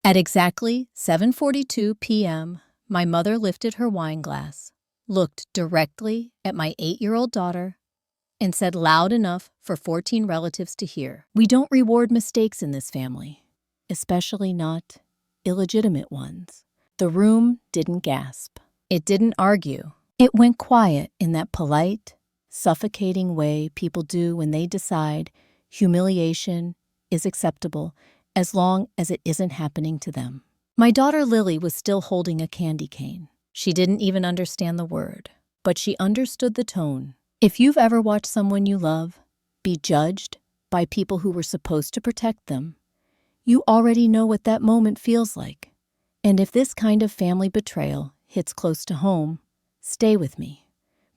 At exactly 7:42 p.m., my mother lifted her wine glass, looked directly at my 8-year-old daughter, and said loud enough for 14 relatives to hear, "We don't reward mistakes in this family, especially not illegitimate ones." The room didn't gasp. It didn't argue. It went quiet in that polite, suffocating way people do when they decide humiliation is acceptable as long as it isn't happening to them. My daughter Lily was still holding a candy cane. She didn't even understand the word, but she understood the tone. If you've ever watched someone you love be judged by people who were supposed to protect them, you already know what that moment feels like. And if this kind of family betrayal hits close to home, stay with me,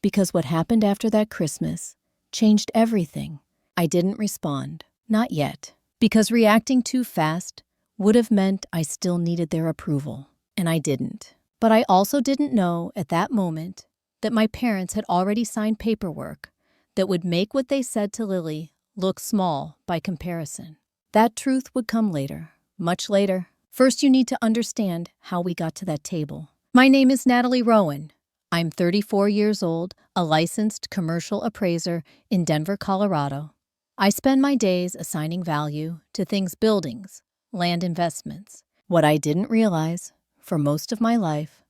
because what happened after that Christmas changed everything. I didn't respond, not yet, because reacting too fast would have meant I still needed their approval, and I didn't. But I also didn't know at that moment that my parents had already signed paperwork that would make what they said to Lily look small by comparison. That truth would come later, much later. First, you need to understand how we got to that table. My name is Natalie Rowan. I'm 34 years old, a licensed commercial appraiser in Denver, Colorado. I spend my days assigning value to things: buildings, land, investments. What I didn't realize for most of my life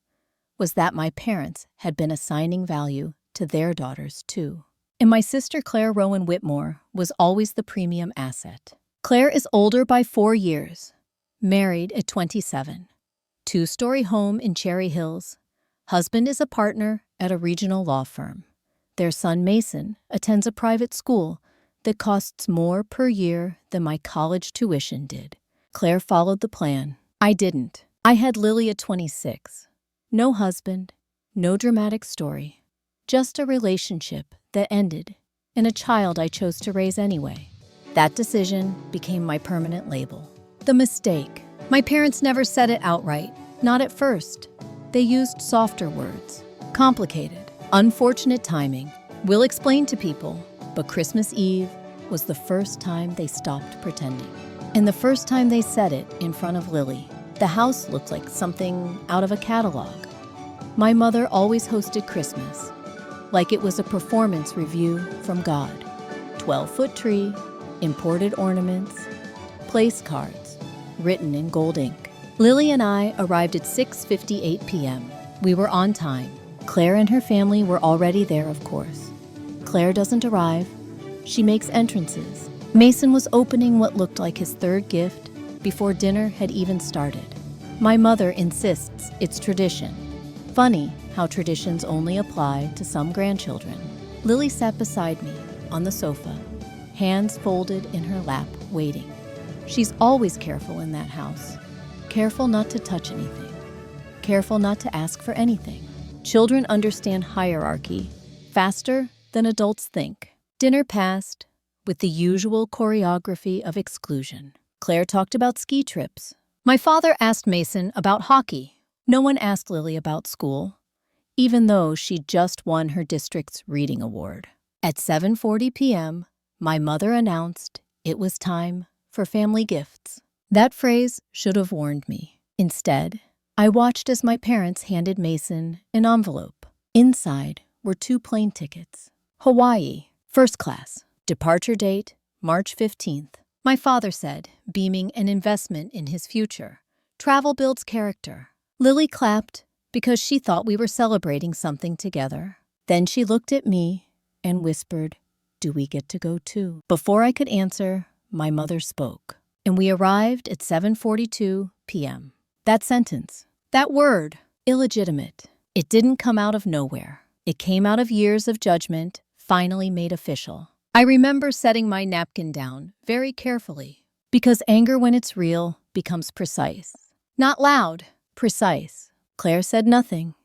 was that my parents had been assigning value to their daughters too. And my sister Claire Rowan Whitmore was always the premium asset. Claire is older by 4 years, married at 27, 2-story home in Cherry Hills. Husband is a partner at a regional law firm. Their son Mason attends a private school that costs more per year than my college tuition did. Claire followed the plan. I didn't. I had Lily at 26. No husband, no dramatic story, just a relationship that ended, and a child I chose to raise anyway. That decision became my permanent label. The mistake. My parents never said it outright, not at first. They used softer words. Complicated, unfortunate timing. We'll explain to people, but Christmas Eve was the first time they stopped pretending. And the first time they said it in front of Lily. The house looked like something out of a catalog. My mother always hosted Christmas, like it was a performance review from God. 12-foot tree, imported ornaments, place cards, written in gold ink. Lily and I arrived at 6:58 p.m. We were on time. Claire and her family were already there, of course. Claire doesn't arrive. She makes entrances. Mason was opening what looked like his third gift before dinner had even started. My mother insists it's tradition. Funny how traditions only apply to some grandchildren. Lily sat beside me on the sofa, hands folded in her lap, waiting. She's always careful in that house. Careful not to touch anything. Careful not to ask for anything. Children understand hierarchy faster than adults think. Dinner passed with the usual choreography of exclusion. Claire talked about ski trips. My father asked Mason about hockey. No one asked Lily about school, even though she'd just won her district's reading award. At 7:40 p.m., my mother announced it was time for family gifts. That phrase should have warned me. Instead, I watched as my parents handed Mason an envelope. Inside were 2 plane tickets. Hawaii, first class. Departure date, March 15th. My father said, beaming an investment in his future. Travel builds character. Lily clapped because she thought we were celebrating something together. Then she looked at me and whispered, "Do we get to go too?" Before I could answer, my mother spoke, and we arrived at 7:42 p.m. That sentence, that word, illegitimate, it didn't come out of nowhere. It came out of years of judgment, finally made official. I remember setting my napkin down very carefully, because anger, when it's real, becomes precise. Not loud, precise. Claire said nothing.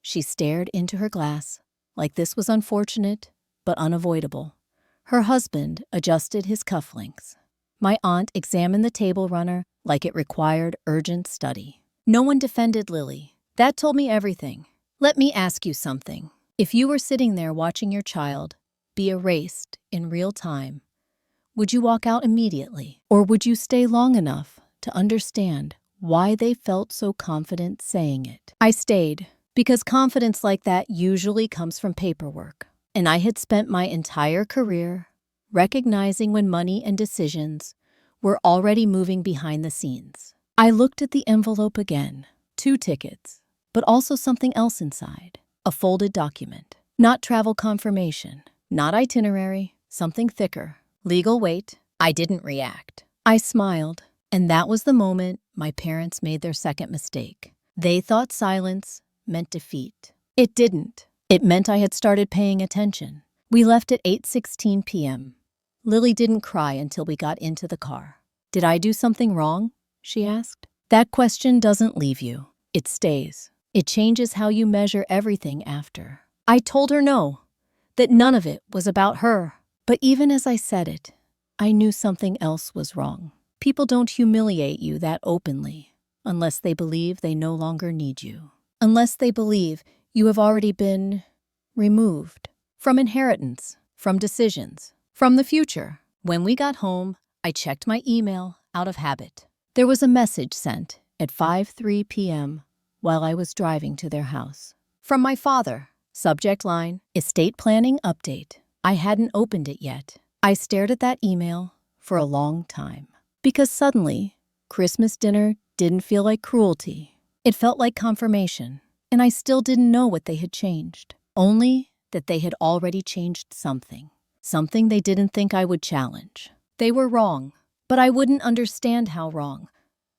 She stared into her glass, like this was unfortunate, but unavoidable. Her husband adjusted his cufflinks. My aunt examined the table runner like it required urgent study. No one defended Lily. That told me everything. Let me ask you something. If you were sitting there watching your child be erased in real time, would you walk out immediately? Or would you stay long enough to understand why they felt so confident saying it. I stayed, because confidence like that usually comes from paperwork. And I had spent my entire career recognizing when money and decisions were already moving behind the scenes. I looked at the envelope again. 2 tickets, but also something else inside. A folded document. Not travel confirmation, not itinerary, something thicker. Legal weight. I didn't react. I smiled, and that was the moment my parents made their second mistake. They thought silence meant defeat. It didn't. It meant I had started paying attention. We left at 8:16 p.m. Lily didn't cry until we got into the car. "Did I do something wrong?" she asked. That question doesn't leave you. It stays. It changes how you measure everything after. I told her no, that none of it was about her. But even as I said it, I knew something else was wrong. People don't humiliate you that openly unless they believe they no longer need you. Unless they believe you have already been removed from inheritance, from decisions, from the future. When we got home, I checked my email out of habit. There was a message sent at 5:03 p.m. while I was driving to their house. From my father. Subject line, estate planning update. I hadn't opened it yet. I stared at that email for a long time. Because suddenly, Christmas dinner didn't feel like cruelty. It felt like confirmation. And I still didn't know what they had changed. Only that they had already changed something. Something they didn't think I would challenge. They were wrong, but I wouldn't understand how wrong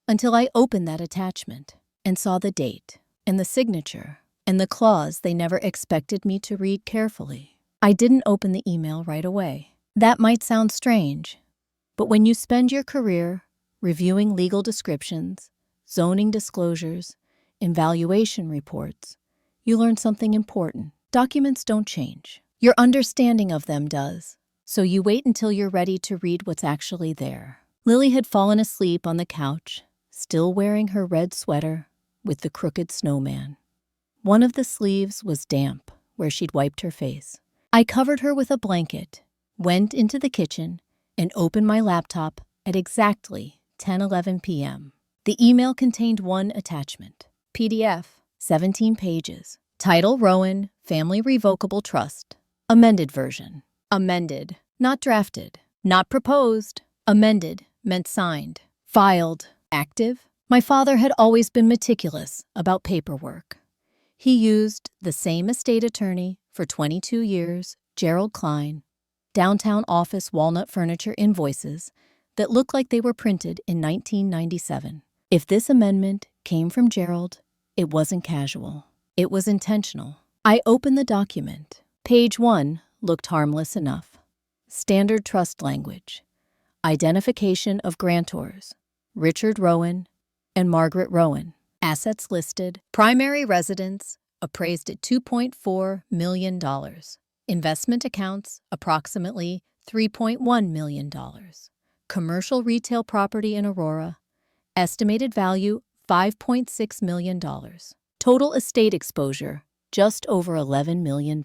until I opened that attachment and saw the date and the signature and the clause they never expected me to read carefully. I didn't open the email right away. That might sound strange, but when you spend your career reviewing legal descriptions, zoning disclosures, and valuation reports, you learn something important. Documents don't change. Your understanding of them does. So you wait until you're ready to read what's actually there. Lily had fallen asleep on the couch, still wearing her red sweater with the crooked snowman. One of the sleeves was damp where she'd wiped her face. I covered her with a blanket, went into the kitchen, and opened my laptop at exactly 10:11 p.m. The email contained one attachment. PDF, 17 pages. Title Rowan, Family Revocable Trust. Amended version. Amended, not drafted. Not proposed. Amended meant signed. Filed. Active. My father had always been meticulous about paperwork. He used the same estate attorney for 22 years, Gerald Klein, downtown office walnut furniture invoices that looked like they were printed in 1997. If this amendment came from Gerald, it wasn't casual. It was intentional. I opened the document. Page 1 looked harmless enough. Standard trust language. Identification of grantors. Richard Rowan and Margaret Rowan. Assets listed. Primary residence appraised at $2.4 million. Investment accounts approximately $3.1 million. Commercial retail property in Aurora. Estimated value $5.6 million. Total estate exposure just over $11 million.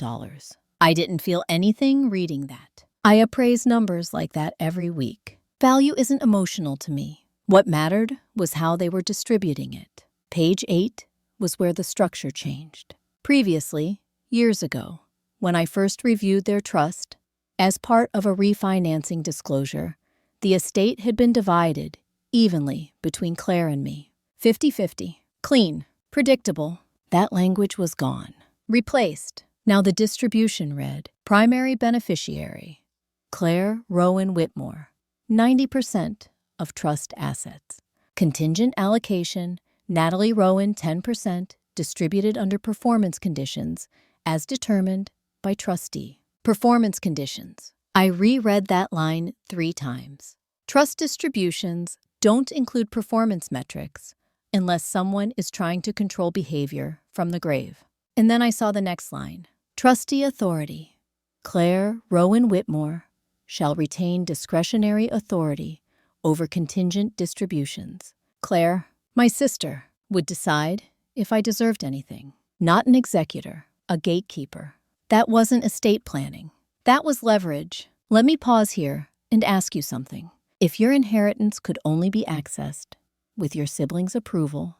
I didn't feel anything reading that. I appraise numbers like that every week. Value isn't emotional to me. What mattered was how they were distributing it. Page 8 was where the structure changed. Previously, years ago, when I first reviewed their trust, as part of a refinancing disclosure, the estate had been divided evenly between Claire and me. 50-50. Clean. Predictable. That language was gone. Replaced. Now the distribution read, primary beneficiary, Claire Rowan Whitmore, 90% of trust assets. Contingent allocation, Natalie Rowan 10%, distributed under performance conditions as determined by trustee. Performance conditions. I reread that line 3 times. Trust distributions don't include performance metrics unless someone is trying to control behavior from the grave. And then I saw the next line. Trustee authority. Claire Rowan Whitmore shall retain discretionary authority over contingent distributions. Claire, my sister, would decide if I deserved anything. Not an executor, a gatekeeper. That wasn't estate planning. That was leverage. Let me pause here and ask you something. If your inheritance could only be accessed with your siblings' approval.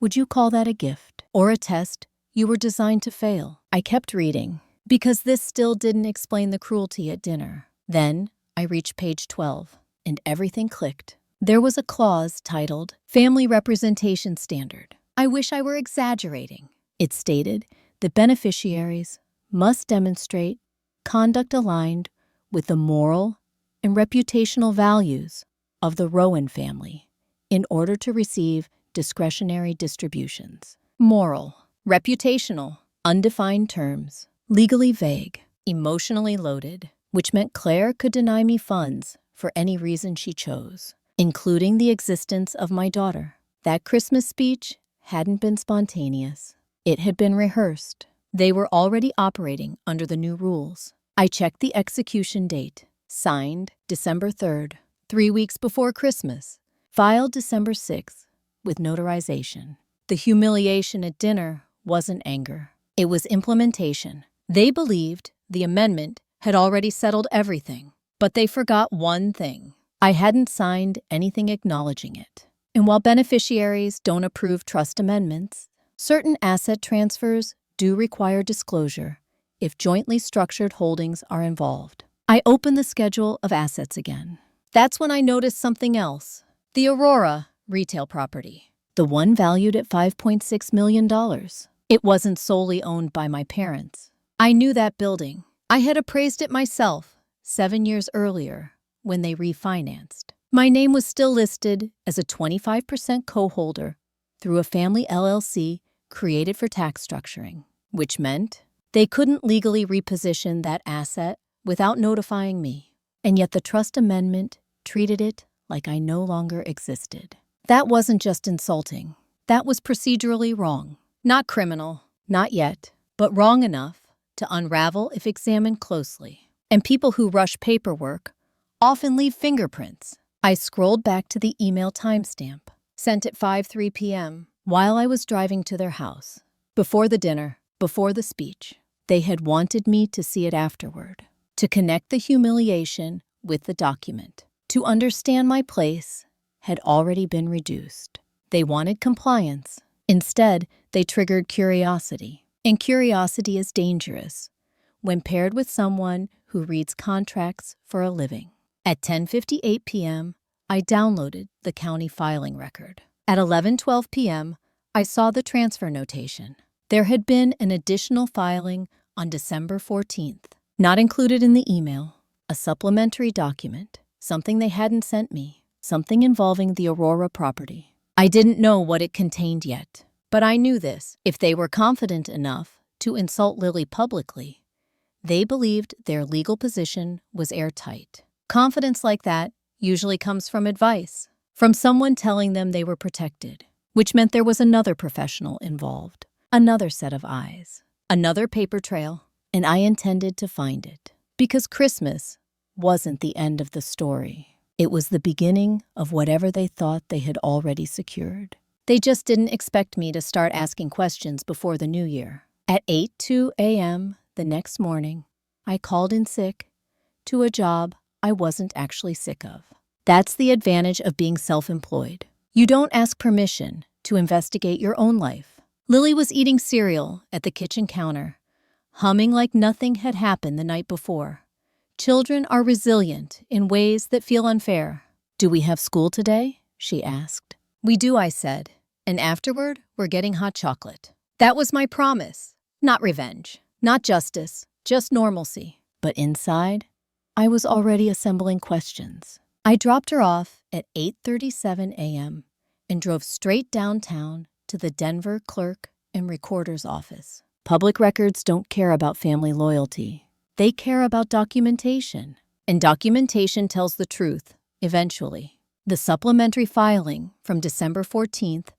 Would you call that a gift or a test you were designed to fail? I kept reading, because this still didn't explain the cruelty at dinner. Then I reached page 12, and everything clicked. There was a clause titled Family Representation Standard. I wish I were exaggerating. It stated that beneficiaries must demonstrate conduct aligned with the moral and reputational values of the Rowan family in order to receive discretionary distributions. Moral, reputational, undefined terms, legally vague, emotionally loaded, which meant Claire could deny me funds for any reason she chose, including the existence of my daughter. That Christmas speech hadn't been spontaneous. It had been rehearsed. They were already operating under the new rules. I checked the execution date. Signed December 3rd, 3 weeks before Christmas. Filed December 6th, with notarization. The humiliation at dinner wasn't anger. It was implementation. They believed the amendment had already settled everything, but they forgot one thing. I hadn't signed anything acknowledging it. And while beneficiaries don't approve trust amendments, certain asset transfers do require disclosure if jointly structured holdings are involved. I opened the schedule of assets again. That's when I noticed something else. The Aurora retail property. The one valued at $5.6 million. It wasn't solely owned by my parents. I knew that building. I had appraised it myself 7 years earlier when they refinanced. My name was still listed as a 25% co-holder through a family LLC created for tax structuring, which meant they couldn't legally reposition that asset without notifying me. And yet the trust amendment treated it like I no longer existed. That wasn't just insulting. That was procedurally wrong. Not criminal, not yet, but wrong enough to unravel if examined closely. And people who rush paperwork often leave fingerprints. I scrolled back to the email timestamp, sent at 5:03 p.m. while I was driving to their house. Before the dinner, before the speech. They had wanted me to see it afterward, to connect the humiliation with the document, to understand my place had already been reduced. They wanted compliance. Instead, they triggered curiosity. And curiosity is dangerous when paired with someone who reads contracts for a living. At 10:58 p.m., I downloaded the county filing record. At 11:12 p.m., I saw the transfer notation. There had been an additional filing on December 14th, not included in the email, a supplementary document, something they hadn't sent me, something involving the Aurora property. I didn't know what it contained yet, but I knew this. If they were confident enough to insult Lily publicly, they believed their legal position was airtight. Confidence like that usually comes from advice, from someone telling them they were protected, which meant there was another professional involved, another set of eyes, another paper trail, and I intended to find it. Because Christmas wasn't the end of the story. It was the beginning of whatever they thought they had already secured. They just didn't expect me to start asking questions before the new year. At 8:02 a.m. the next morning, I called in sick to a job I wasn't actually sick of. That's the advantage of being self-employed. You don't ask permission to investigate your own life. Lily was eating cereal at the kitchen counter, humming like nothing had happened the night before. Children are resilient in ways that feel unfair. "Do we have school today?" she asked. "We do," I said, "and afterward, we're getting hot chocolate." That was my promise. Not revenge, not justice, just normalcy. But inside, I was already assembling questions. I dropped her off at 8:37 a.m. and drove straight downtown to the Denver clerk and recorder's office. Public records don't care about family loyalty. They care about documentation. And documentation tells the truth, eventually. The supplementary filing from December 14th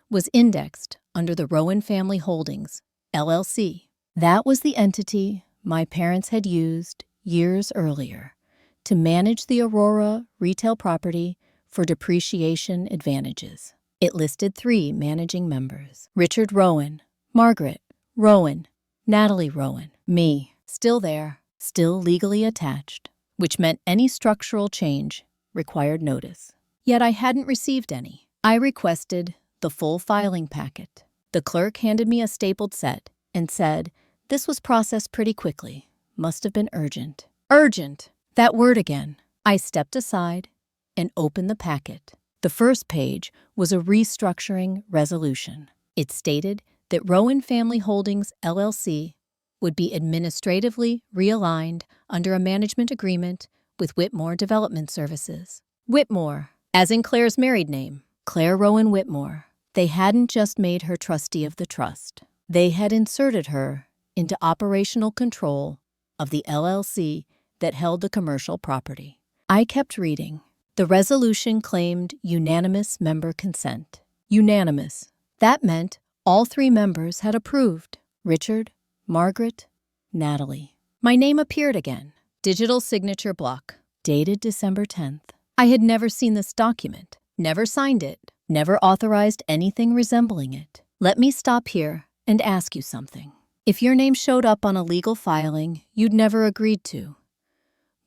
was indexed under the Rowan Family Holdings, LLC. That was the entity my parents had used years earlier to manage the Aurora retail property for depreciation advantages. It listed 3 managing members: Richard Rowan, Margaret Rowan, Natalie Rowan, me, still there, still legally attached, which meant any structural change required notice. Yet I hadn't received any. I requested the full filing packet. The clerk handed me a stapled set and said, "This was processed pretty quickly. Must have been urgent." Urgent! That word again. I stepped aside and opened the packet. The first page was a restructuring resolution. It stated that Rowan Family Holdings, LLC, would be administratively realigned under a management agreement with Whitmore Development Services. Whitmore, as in Claire's married name, Claire Rowan Whitmore. They hadn't just made her trustee of the trust. They had inserted her into operational control of the LLC that held the commercial property. I kept reading. The resolution claimed unanimous member consent. Unanimous. That meant all 3 members had approved. Richard, Margaret, Natalie. My name appeared again. Digital signature block. Dated December 10th. I had never seen this document, never signed it, never authorized anything resembling it. Let me stop here and ask you something. If your name showed up on a legal filing you'd never agreed to,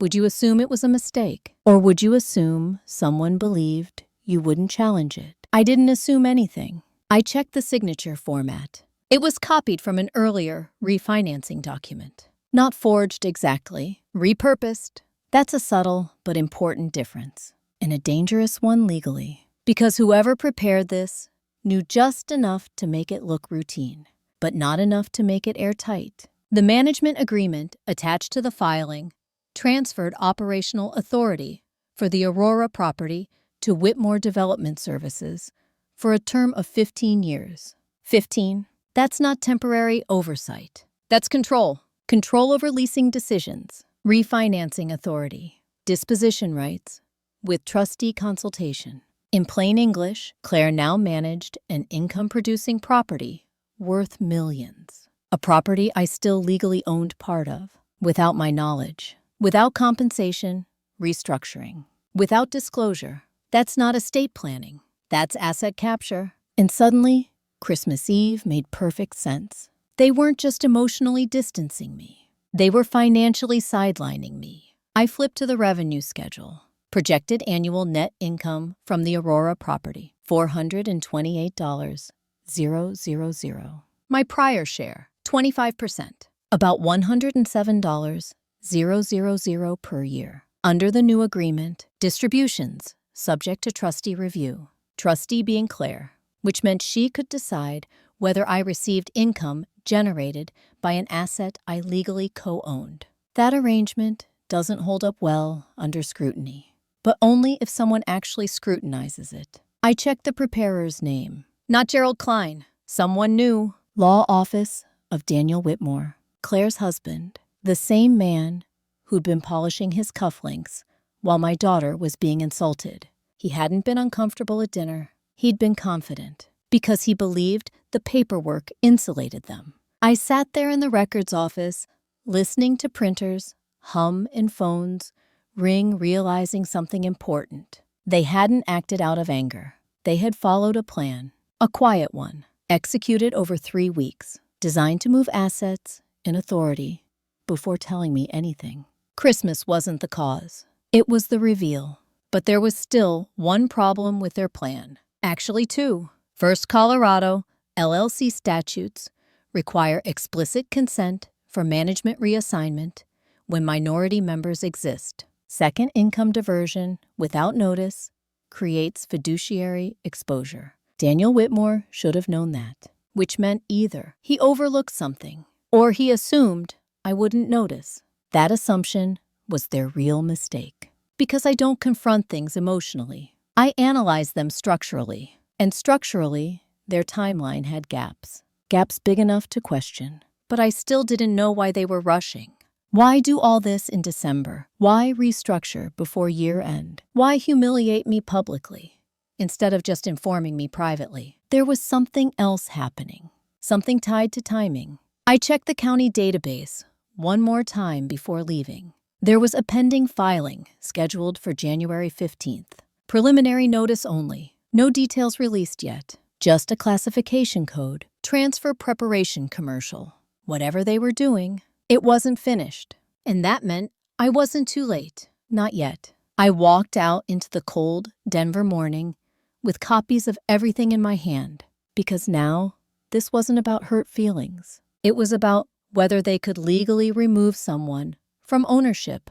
would you assume it was a mistake? Or would you assume someone believed you wouldn't challenge it? I didn't assume anything. I checked the signature format. It was copied from an earlier refinancing document. Not forged exactly, repurposed. That's a subtle but important difference, and a dangerous one legally, because whoever prepared this knew just enough to make it look routine, but not enough to make it airtight. The management agreement attached to the filing transferred operational authority for the Aurora property to Whitmore Development Services for a term of 15 years. 15? That's not temporary oversight. That's control. Control over leasing decisions, refinancing authority, disposition rights, with trustee consultation. In plain English, Claire now managed an income-producing property worth millions. A property I still legally owned part of, without my knowledge. Without compensation, restructuring. Without disclosure. That's not estate planning. That's asset capture. And suddenly, Christmas Eve made perfect sense. They weren't just emotionally distancing me. They were financially sidelining me. I flipped to the revenue schedule. Projected annual net income from the Aurora property, $428,000. My prior share, 25%. About $107,000 per year. Under the new agreement, distributions, subject to trustee review. Trustee being Claire, which meant she could decide whether I received income generated by an asset I legally co-owned. That arrangement doesn't hold up well under scrutiny, but only if someone actually scrutinizes it. I checked the preparer's name. Not Gerald Klein. Someone new. Law Office of Daniel Whitmore, Claire's husband, the same man who'd been polishing his cufflinks while my daughter was being insulted. He hadn't been uncomfortable at dinner. He'd been confident, because he believed the paperwork insulated them. I sat there in the records office, listening to printers hum and phones ring, realizing something important. They hadn't acted out of anger. They had followed a plan, a quiet one, executed over 3 weeks, designed to move assets and authority before telling me anything. Christmas wasn't the cause. It was the reveal. But there was still one problem with their plan. Actually, 2. First, Colorado LLC statutes require explicit consent for management reassignment when minority members exist. Second, income diversion without notice creates fiduciary exposure. Daniel Whitmore should have known that, which meant either he overlooked something or he assumed I wouldn't notice. That assumption was their real mistake. Because I don't confront things emotionally. I analyze them structurally. And structurally, their timeline had gaps. Gaps big enough to question. But I still didn't know why they were rushing. Why do all this in December? Why restructure before year end? Why humiliate me publicly instead of just informing me privately? There was something else happening. Something tied to timing. I checked the county database one more time before leaving. There was a pending filing scheduled for January 15th. Preliminary notice only. No details released yet. Just a classification code. Transfer preparation commercial. Whatever they were doing, it wasn't finished. And that meant I wasn't too late. Not yet. I walked out into the cold Denver morning with copies of everything in my hand, because now this wasn't about hurt feelings. It was about whether they could legally remove someone from ownership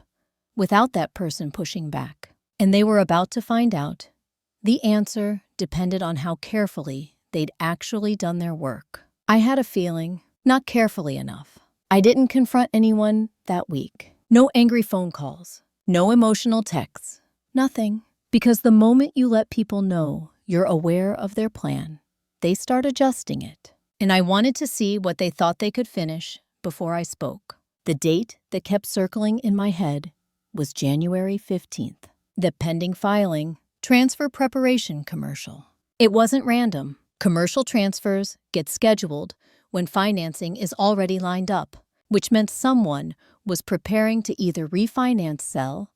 without that person pushing back. And they were about to find out. The answer depended on how carefully they'd actually done their work. I had a feeling, not carefully enough. I didn't confront anyone that week. No angry phone calls, no emotional texts, nothing. Because the moment you let people know you're aware of their plan, they start adjusting it. And I wanted to see what they thought they could finish before I spoke. The date that kept circling in my head was January 15th. The pending filing transfer preparation commercial. It wasn't random. Commercial transfers get scheduled when financing is already lined up, which meant someone was preparing to either refinance, sell,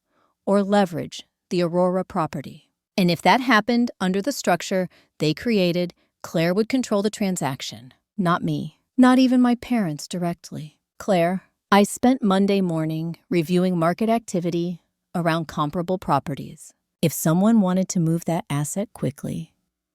or leverage the Aurora property. And if that happened under the structure they created, Claire would control the transaction, not me, not even my parents directly. Claire, I spent Monday morning reviewing market activity around comparable properties. If someone wanted to move that asset quickly,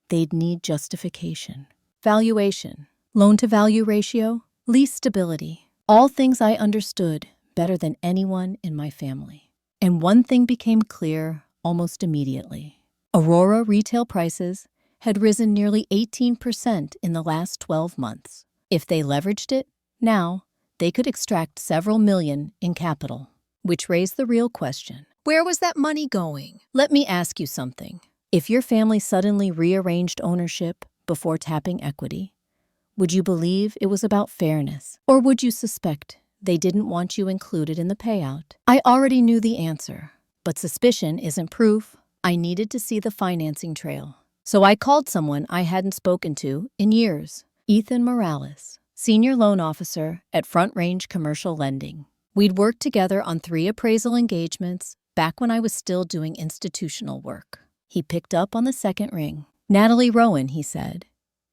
they'd need justification, valuation, loan-to-value ratio, lease stability, all things I understood better than anyone in my family. And one thing became clear almost immediately. Aurora retail prices had risen nearly 18% in the last 12 months. If they leveraged it, now they could extract several million in capital, which raised the real question. Where was that money going? Let me ask you something. If your family suddenly rearranged ownership before tapping equity, would you believe it was about fairness? Or would you suspect they didn't want you included in the payout? I already knew the answer, but suspicion isn't proof. I needed to see the financing trail. So I called someone I hadn't spoken to in years, Ethan Morales, senior loan officer at Front Range Commercial Lending. We'd worked together on 3 appraisal engagements back when I was still doing institutional work. He picked up on the second ring. Natalie Rowan, he said,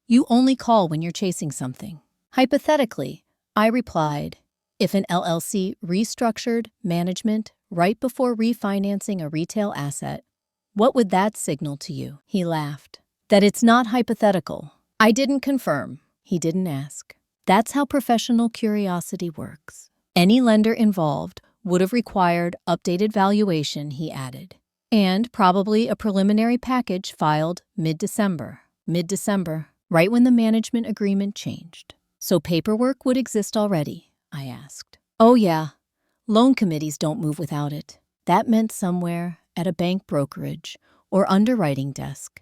you only call when you're chasing something. Hypothetically, I replied, if an LLC restructured management right before refinancing a retail asset, what would that signal to you? He laughed. That it's not hypothetical. I didn't confirm. He didn't ask. That's how professional curiosity works. Any lender involved would have required updated valuation, he added, and probably a preliminary package filed mid-December, right when the management agreement changed. So paperwork would exist already, I asked. Oh yeah, loan committees don't move without it. That meant somewhere at a bank brokerage or underwriting desk,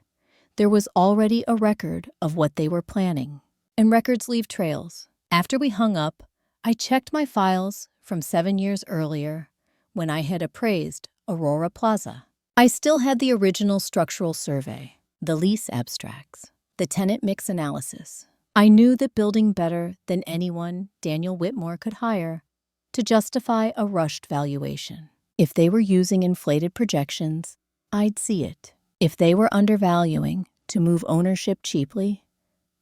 there was already a record of what they were planning. And records leave trails. After we hung up, I checked my files from 7 years earlier when I had appraised Aurora Plaza. I still had the original structural survey, the lease abstracts, the tenant mix analysis. I knew the building better than anyone Daniel Whitmore could hire to justify a rushed valuation. If they were using inflated projections, I'd see it. If they were undervaluing to move ownership cheaply,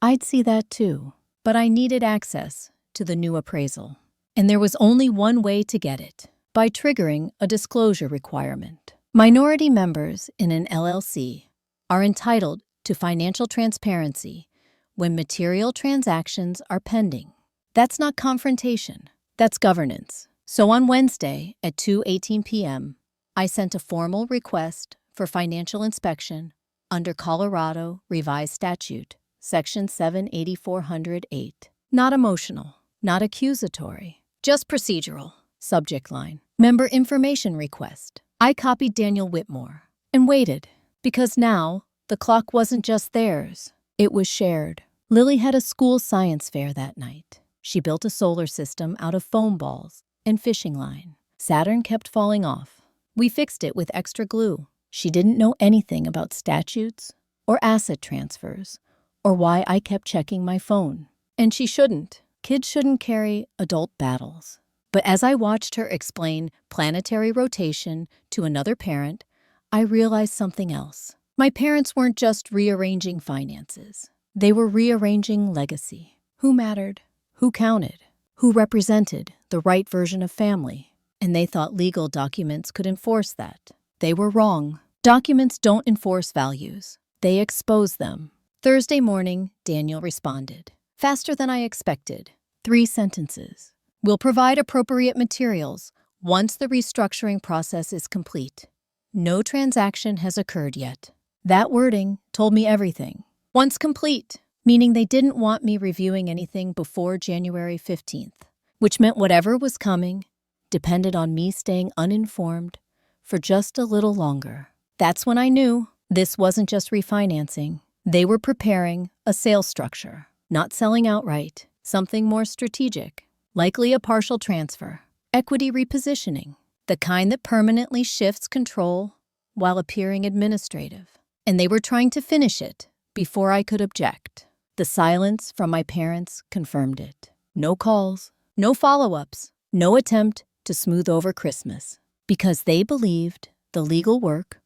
I'd see that too. But I needed access to the new appraisal. And there was only one way to get it, by triggering a disclosure requirement. Minority members in an LLC are entitled to financial transparency when material transactions are pending. That's not confrontation, that's governance. So on Wednesday at 2:18 p.m., I sent a formal request for financial inspection under Colorado Revised Statute, Section 78408. Not emotional, not accusatory, just procedural. Subject line, member information request. I copied Daniel Whitmore and waited, because now the clock wasn't just theirs, it was shared. Lily had a school science fair that night. She built a solar system out of foam balls and fishing line. Saturn kept falling off. We fixed it with extra glue. She didn't know anything about statutes or asset transfers or why I kept checking my phone. And she shouldn't. Kids shouldn't carry adult battles. But as I watched her explain planetary rotation to another parent, I realized something else. My parents weren't just rearranging finances. They were rearranging legacy. Who mattered? Who counted? Who represented the right version of family? And they thought legal documents could enforce that. They were wrong. Documents don't enforce values. They expose them. Thursday morning, Daniel responded. Faster than I expected. 3 sentences. We'll provide appropriate materials once the restructuring process is complete. No transaction has occurred yet. That wording told me everything. Once complete, meaning they didn't want me reviewing anything before January 15th, which meant whatever was coming depended on me staying uninformed for just a little longer. That's when I knew this wasn't just refinancing. They were preparing a sales structure, not selling outright, something more strategic, likely a partial transfer, equity repositioning, the kind that permanently shifts control while appearing administrative. And they were trying to finish it before I could object. The silence from my parents confirmed it. No calls, no follow-ups, no attempt to smooth over Christmas, because they believed the legal work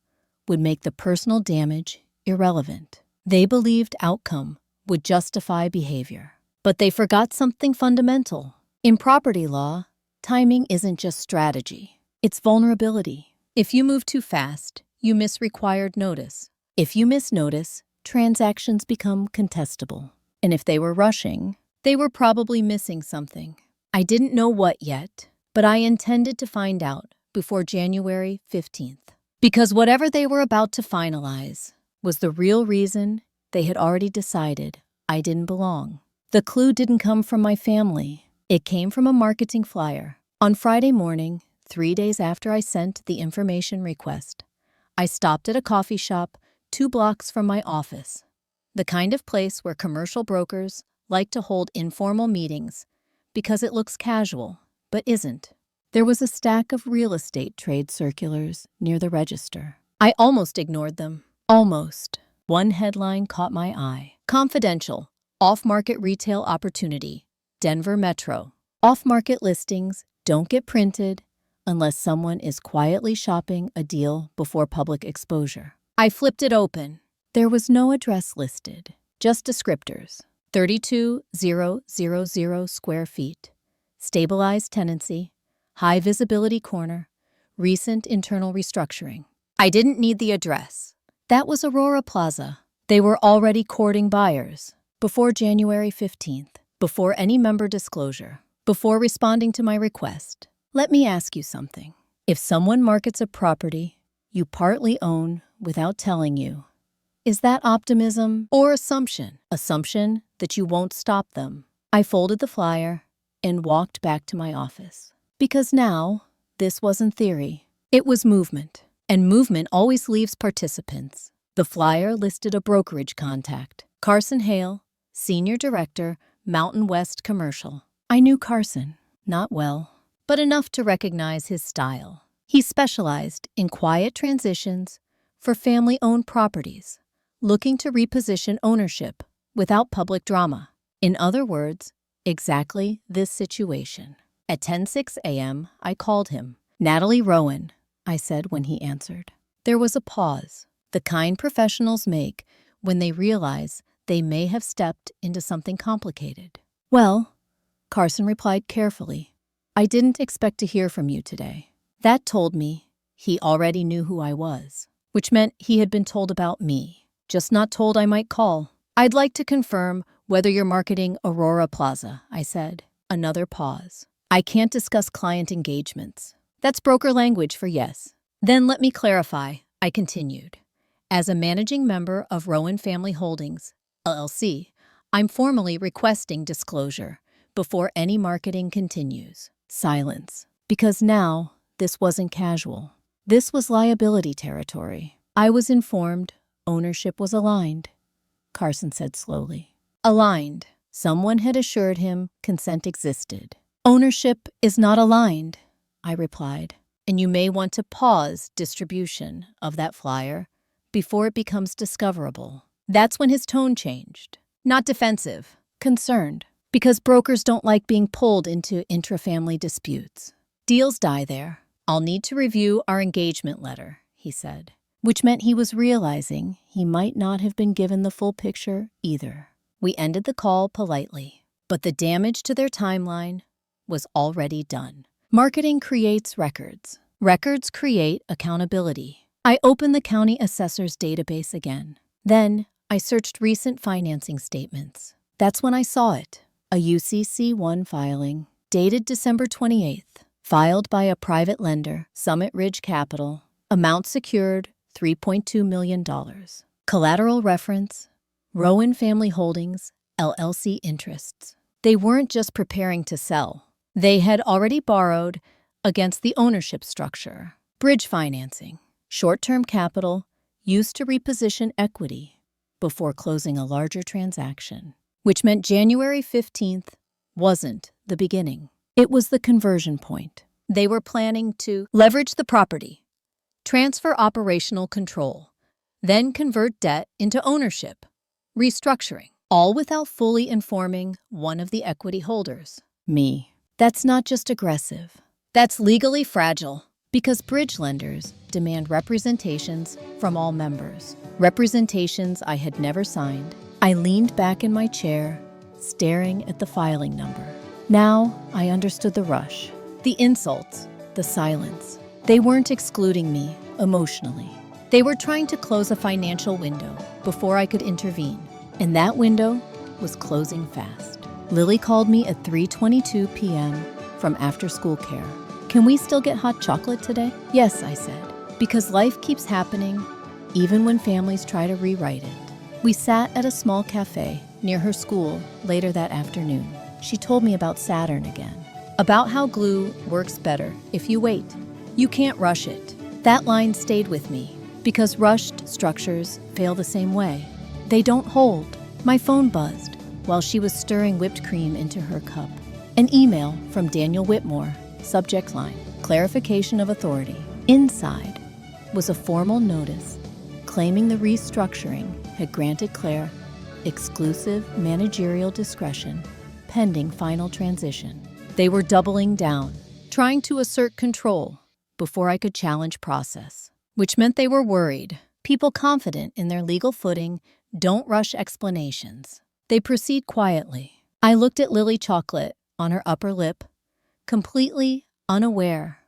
would make the personal damage irrelevant. They believed outcome would justify behavior. But they forgot something fundamental. In property law, timing isn't just strategy. It's vulnerability. If you move too fast, you miss required notice. If you miss notice, transactions become contestable. And if they were rushing, they were probably missing something. I didn't know what yet, but I intended to find out before January 15th. Because whatever they were about to finalize was the real reason they had already decided I didn't belong. The clue didn't come from my family. It came from a marketing flyer. On Friday morning, 3 days after I sent the information request, I stopped at a coffee shop 2 blocks from my office, the kind of place where commercial brokers like to hold informal meetings because it looks casual, but isn't. There was a stack of real estate trade circulars near the register. I almost ignored them. Almost. One headline caught my eye. Confidential. Off-market retail opportunity. Denver Metro. Off-market listings don't get printed unless someone is quietly shopping a deal before public exposure. I flipped it open. There was no address listed, just descriptors. 32,000 square feet. Stabilized tenancy. High visibility corner. Recent internal restructuring. I didn't need the address. That was Aurora Plaza. They were already courting buyers. Before January 15th. Before any member disclosure. Before responding to my request. Let me ask you something. If someone markets a property you partly own without telling you, is that optimism or assumption? Assumption that you won't stop them. I folded the flyer and walked back to my office. Because now, this wasn't theory. It was movement. And movement always leaves participants. The flyer listed a brokerage contact. Carson Hale, Senior Director, Mountain West Commercial. I knew Carson, not well, but enough to recognize his style. He specialized in quiet transitions for family-owned properties, looking to reposition ownership without public drama. In other words, exactly this situation. At 10:06 a.m., I called him. "Natalie Rowan," I said when he answered. There was a pause, the kind professionals make when they realize they may have stepped into something complicated. "Well," Carson replied carefully, "I didn't expect to hear from you today." That told me he already knew who I was, which meant he had been told about me, just not told I might call. "I'd like to confirm whether you're marketing Aurora Plaza," I said. Another pause. "I can't discuss client engagements. That's broker language for yes." "Then let me clarify," I continued. "As a managing member of Rowan Family Holdings, LLC, I'm formally requesting disclosure before any marketing continues." Silence. Because now, this wasn't casual. This was liability territory. I was informed ownership was aligned, Carson said slowly. Aligned. Someone had assured him consent existed. "Ownership is not aligned," I replied, "and you may want to pause distribution of that flyer before it becomes discoverable." That's when his tone changed. Not defensive, concerned, because brokers don't like being pulled into intra-family disputes. "Deals die there. I'll need to review our engagement letter," he said, which meant he was realizing he might not have been given the full picture either. We ended the call politely, but the damage to their timeline was already done. Marketing creates records. Records create accountability. I opened the county assessor's database again. Then I searched recent financing statements. That's when I saw it. A UCC-1 filing, dated December 28th, filed by a private lender, Summit Ridge Capital, amount secured $3.2 million. Collateral reference, Rowan Family Holdings, LLC interests. They weren't just preparing to sell. They had already borrowed against the ownership structure. Bridge financing, short-term capital used to reposition equity before closing a larger transaction, which meant January 15th wasn't the beginning. It was the conversion point. They were planning to leverage the property, transfer operational control, then convert debt into ownership, restructuring, all without fully informing one of the equity holders, me. That's not just aggressive. That's legally fragile, because bridge lenders demand representations from all members, representations I had never signed. I leaned back in my chair, staring at the filing number. Now I understood the rush, the insults, the silence. They weren't excluding me emotionally. They were trying to close a financial window before I could intervene, and that window was closing fast. Lily called me at 3:22 p.m. from after-school care. "Can we still get hot chocolate today?" "Yes," I said, because life keeps happening even when families try to rewrite it. We sat at a small cafe near her school later that afternoon. She told me about Saturn again, about how glue works better if you wait. You can't rush it. That line stayed with me because rushed structures fail the same way. They don't hold. My phone buzzed while she was stirring whipped cream into her cup. An email from Daniel Whitmore, subject line, clarification of authority. Inside was a formal notice claiming the restructuring had granted Claire exclusive managerial discretion pending final transition. They were doubling down, trying to assert control before I could challenge process, which meant they were worried. People confident in their legal footing don't rush explanations. They proceed quietly. I looked at Lily Chocolate on her upper lip, completely unaware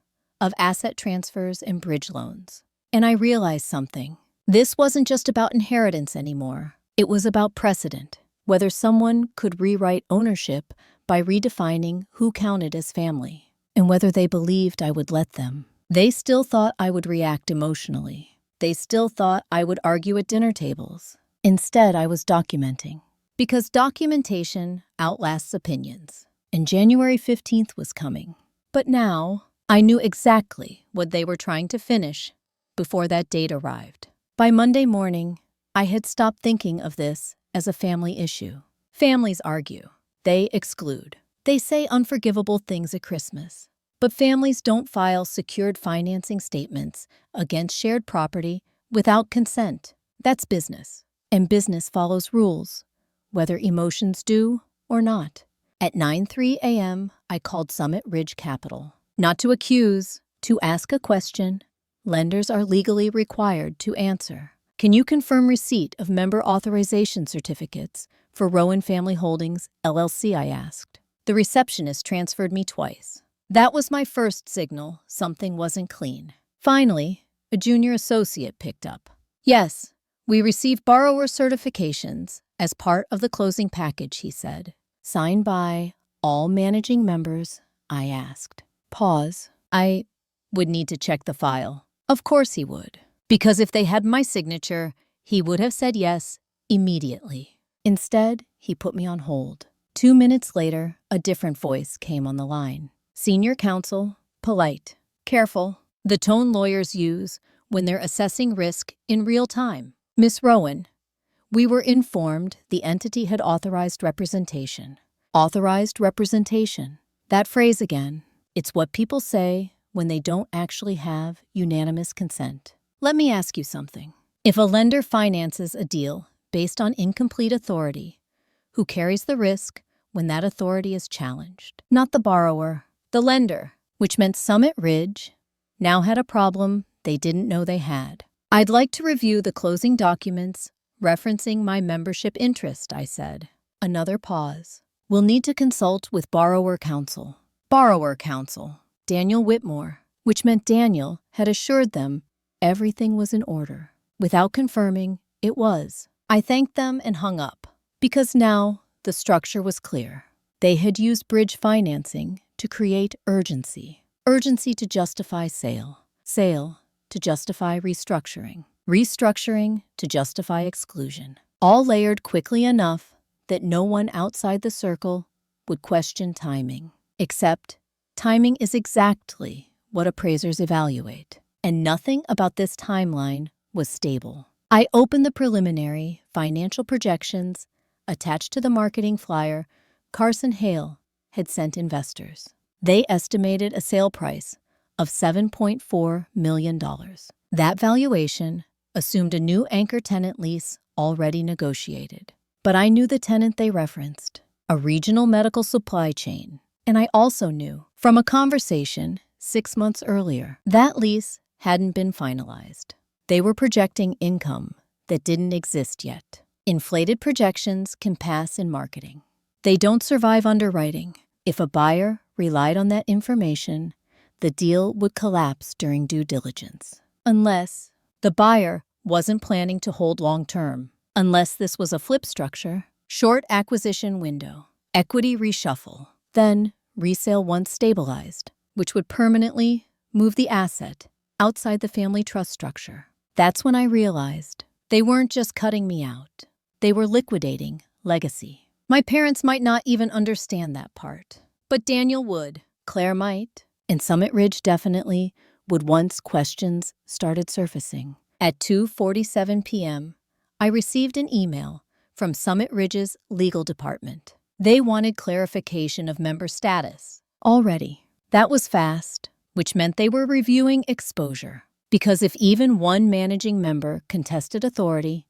of asset transfers and bridge loans. And I realized something. This wasn't just about inheritance anymore. It was about precedent, whether someone could rewrite ownership by redefining who counted as family, and whether they believed I would let them. They still thought I would react emotionally. They still thought I would argue at dinner tables. Instead, I was documenting. Because documentation outlasts opinions. And January 15th was coming. But now, I knew exactly what they were trying to finish before that date arrived. By Monday morning, I had stopped thinking of this as a family issue. Families argue. They exclude. They say unforgivable things at Christmas. But families don't file secured financing statements against shared property without consent. That's business. And business follows rules, whether emotions do or not. At 9:03 a.m., I called Summit Ridge Capital. Not to accuse, to ask a question. Lenders are legally required to answer. Can you confirm receipt of member authorization certificates for Rowan Family Holdings, LLC, I asked. The receptionist transferred me twice. That was my first signal something wasn't clean. Finally, a junior associate picked up. Yes, we received borrower certifications as part of the closing package, he said. Signed by all managing members, I asked. Pause. I would need to check the file. Of course he would. Because if they had my signature, he would have said yes immediately. Instead, he put me on hold. 2 minutes later, a different voice came on the line. Senior counsel, polite, careful, the tone lawyers use when they're assessing risk in real time. Miss Rowan, we were informed the entity had authorized representation. Authorized representation. That phrase again. It's what people say when they don't actually have unanimous consent. Let me ask you something. If a lender finances a deal based on incomplete authority, who carries the risk when that authority is challenged? Not the borrower, the lender, which meant Summit Ridge now had a problem they didn't know they had. I'd like to review the closing documents referencing my membership interest, I said. Another pause. We'll need to consult with borrower counsel. Borrower counsel, Daniel Whitmore, which meant Daniel had assured them everything was in order, without confirming It was. I thanked them and hung up. Because now the structure was clear. They had used bridge financing to create urgency. Urgency to justify sale. Sale to justify restructuring. Restructuring to justify exclusion. All layered quickly enough that no one outside the circle would question timing. Except, timing is exactly what appraisers evaluate. And nothing about this timeline was stable. I opened the preliminary financial projections attached to the marketing flyer Carson Hale had sent investors. They estimated a sale price of $7.4 million. That valuation assumed a new anchor tenant lease already negotiated. But I knew the tenant they referenced, a regional medical supply chain. And I also knew, from a conversation 6 months earlier, that lease hadn't been finalized. They were projecting income that didn't exist yet. Inflated projections can pass in marketing. They don't survive underwriting. If a buyer relied on that information, the deal would collapse during due diligence. Unless the buyer wasn't planning to hold long-term. Unless this was a flip structure, short acquisition window, equity reshuffle, then resale once stabilized, which would permanently move the asset outside the family trust structure. That's when I realized they weren't just cutting me out. They were liquidating legacy. My parents might not even understand that part, but Daniel would, Claire might, and Summit Ridge definitely would once questions started surfacing. At 2:47 p.m., I received an email from Summit Ridge's legal department. They wanted clarification of member status. Already. That was fast, which meant they were reviewing exposure. Because if even one managing member contested authority,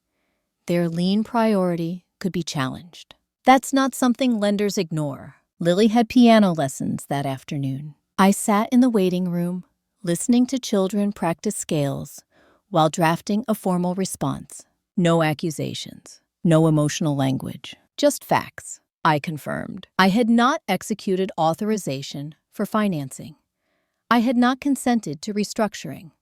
their lien priority could be challenged. That's not something lenders ignore. Lily had piano lessons that afternoon. I sat in the waiting room, listening to children practice scales while drafting a formal response. No accusations, no emotional language, just facts. I confirmed. I had not executed authorization for financing. I had not consented to restructuring.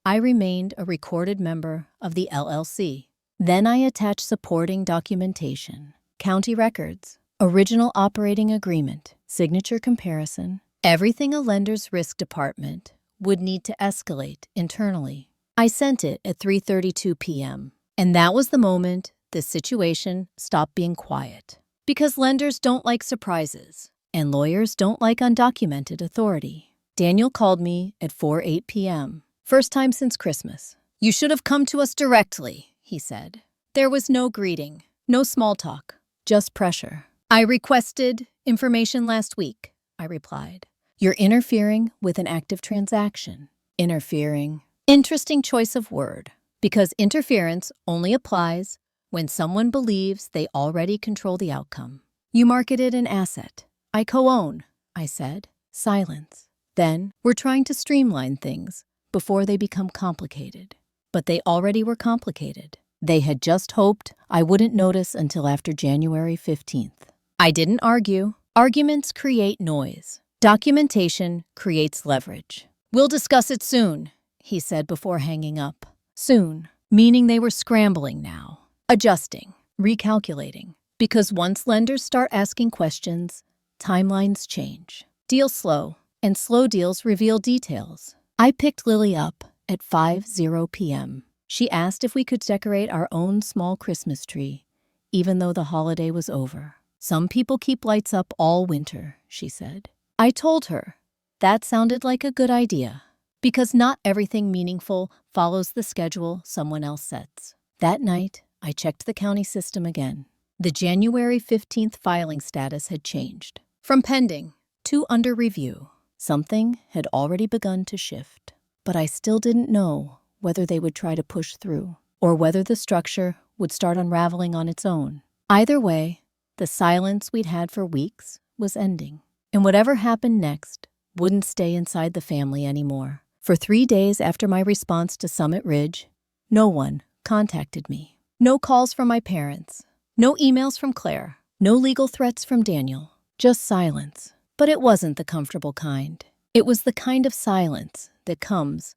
I remained a recorded member of the LLC. Then I attached supporting documentation, county records, original operating agreement, signature comparison, everything a lender's risk department would need to escalate internally. I sent it at 3:32 p.m. And that was the moment this situation stopped being quiet. Because lenders don't like surprises, and lawyers don't like undocumented authority. Daniel called me at 4:08 p.m. First time since Christmas. "You should have come to us directly," he said. There was no greeting, no small talk, just pressure. "I requested information last week," I replied. "You're interfering with an active transaction." Interfering. Interesting choice of word. Because interference only applies when someone believes they already control the outcome. "You marketed an asset I co-own," I said. Silence. Then, "We're trying to streamline things before they become complicated." But they already were complicated. They had just hoped I wouldn't notice until after January 15th. I didn't argue. Arguments create noise. Documentation creates leverage. "We'll discuss it soon," he said before hanging up. Soon, meaning they were scrambling now, adjusting, recalculating. Because once lenders start asking questions, timelines change. Deals slow, and slow deals reveal details. I picked Lily up at 5:00 p.m. She asked if we could decorate our own small Christmas tree, even though the holiday was over. "Some people keep lights up all winter," she said. I told her that sounded like a good idea. Because not everything meaningful follows the schedule someone else sets. That night, I checked the county system again. The January 15th filing status had changed. From pending to under review. Something had already begun to shift. But I still didn't know whether they would try to push through, or whether the structure would start unraveling on its own. Either way, the silence we'd had for weeks was ending. And whatever happened next wouldn't stay inside the family anymore. For 3 days after my response to Summit Ridge, no one contacted me. No calls from my parents. No emails from Claire. No legal threats from Daniel. Just silence. But it wasn't the comfortable kind. It was the kind of silence that comes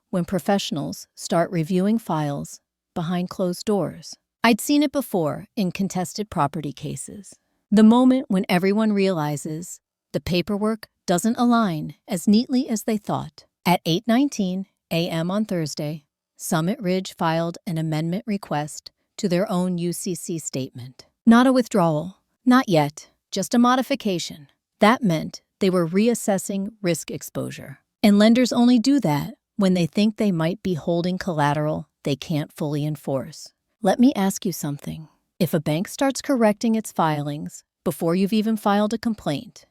when professionals start reviewing files behind closed doors. I'd seen it before in contested property cases. The moment when everyone realizes the paperwork doesn't align as neatly as they thought. At 8:19 a.m. on Thursday, Summit Ridge filed an amendment request to their own UCC statement. Not a withdrawal, not yet, just a modification. That meant they were reassessing risk exposure. And lenders only do that when they think they might be holding collateral they can't fully enforce. Let me ask you something. If a bank starts correcting its filings before you've even filed a complaint,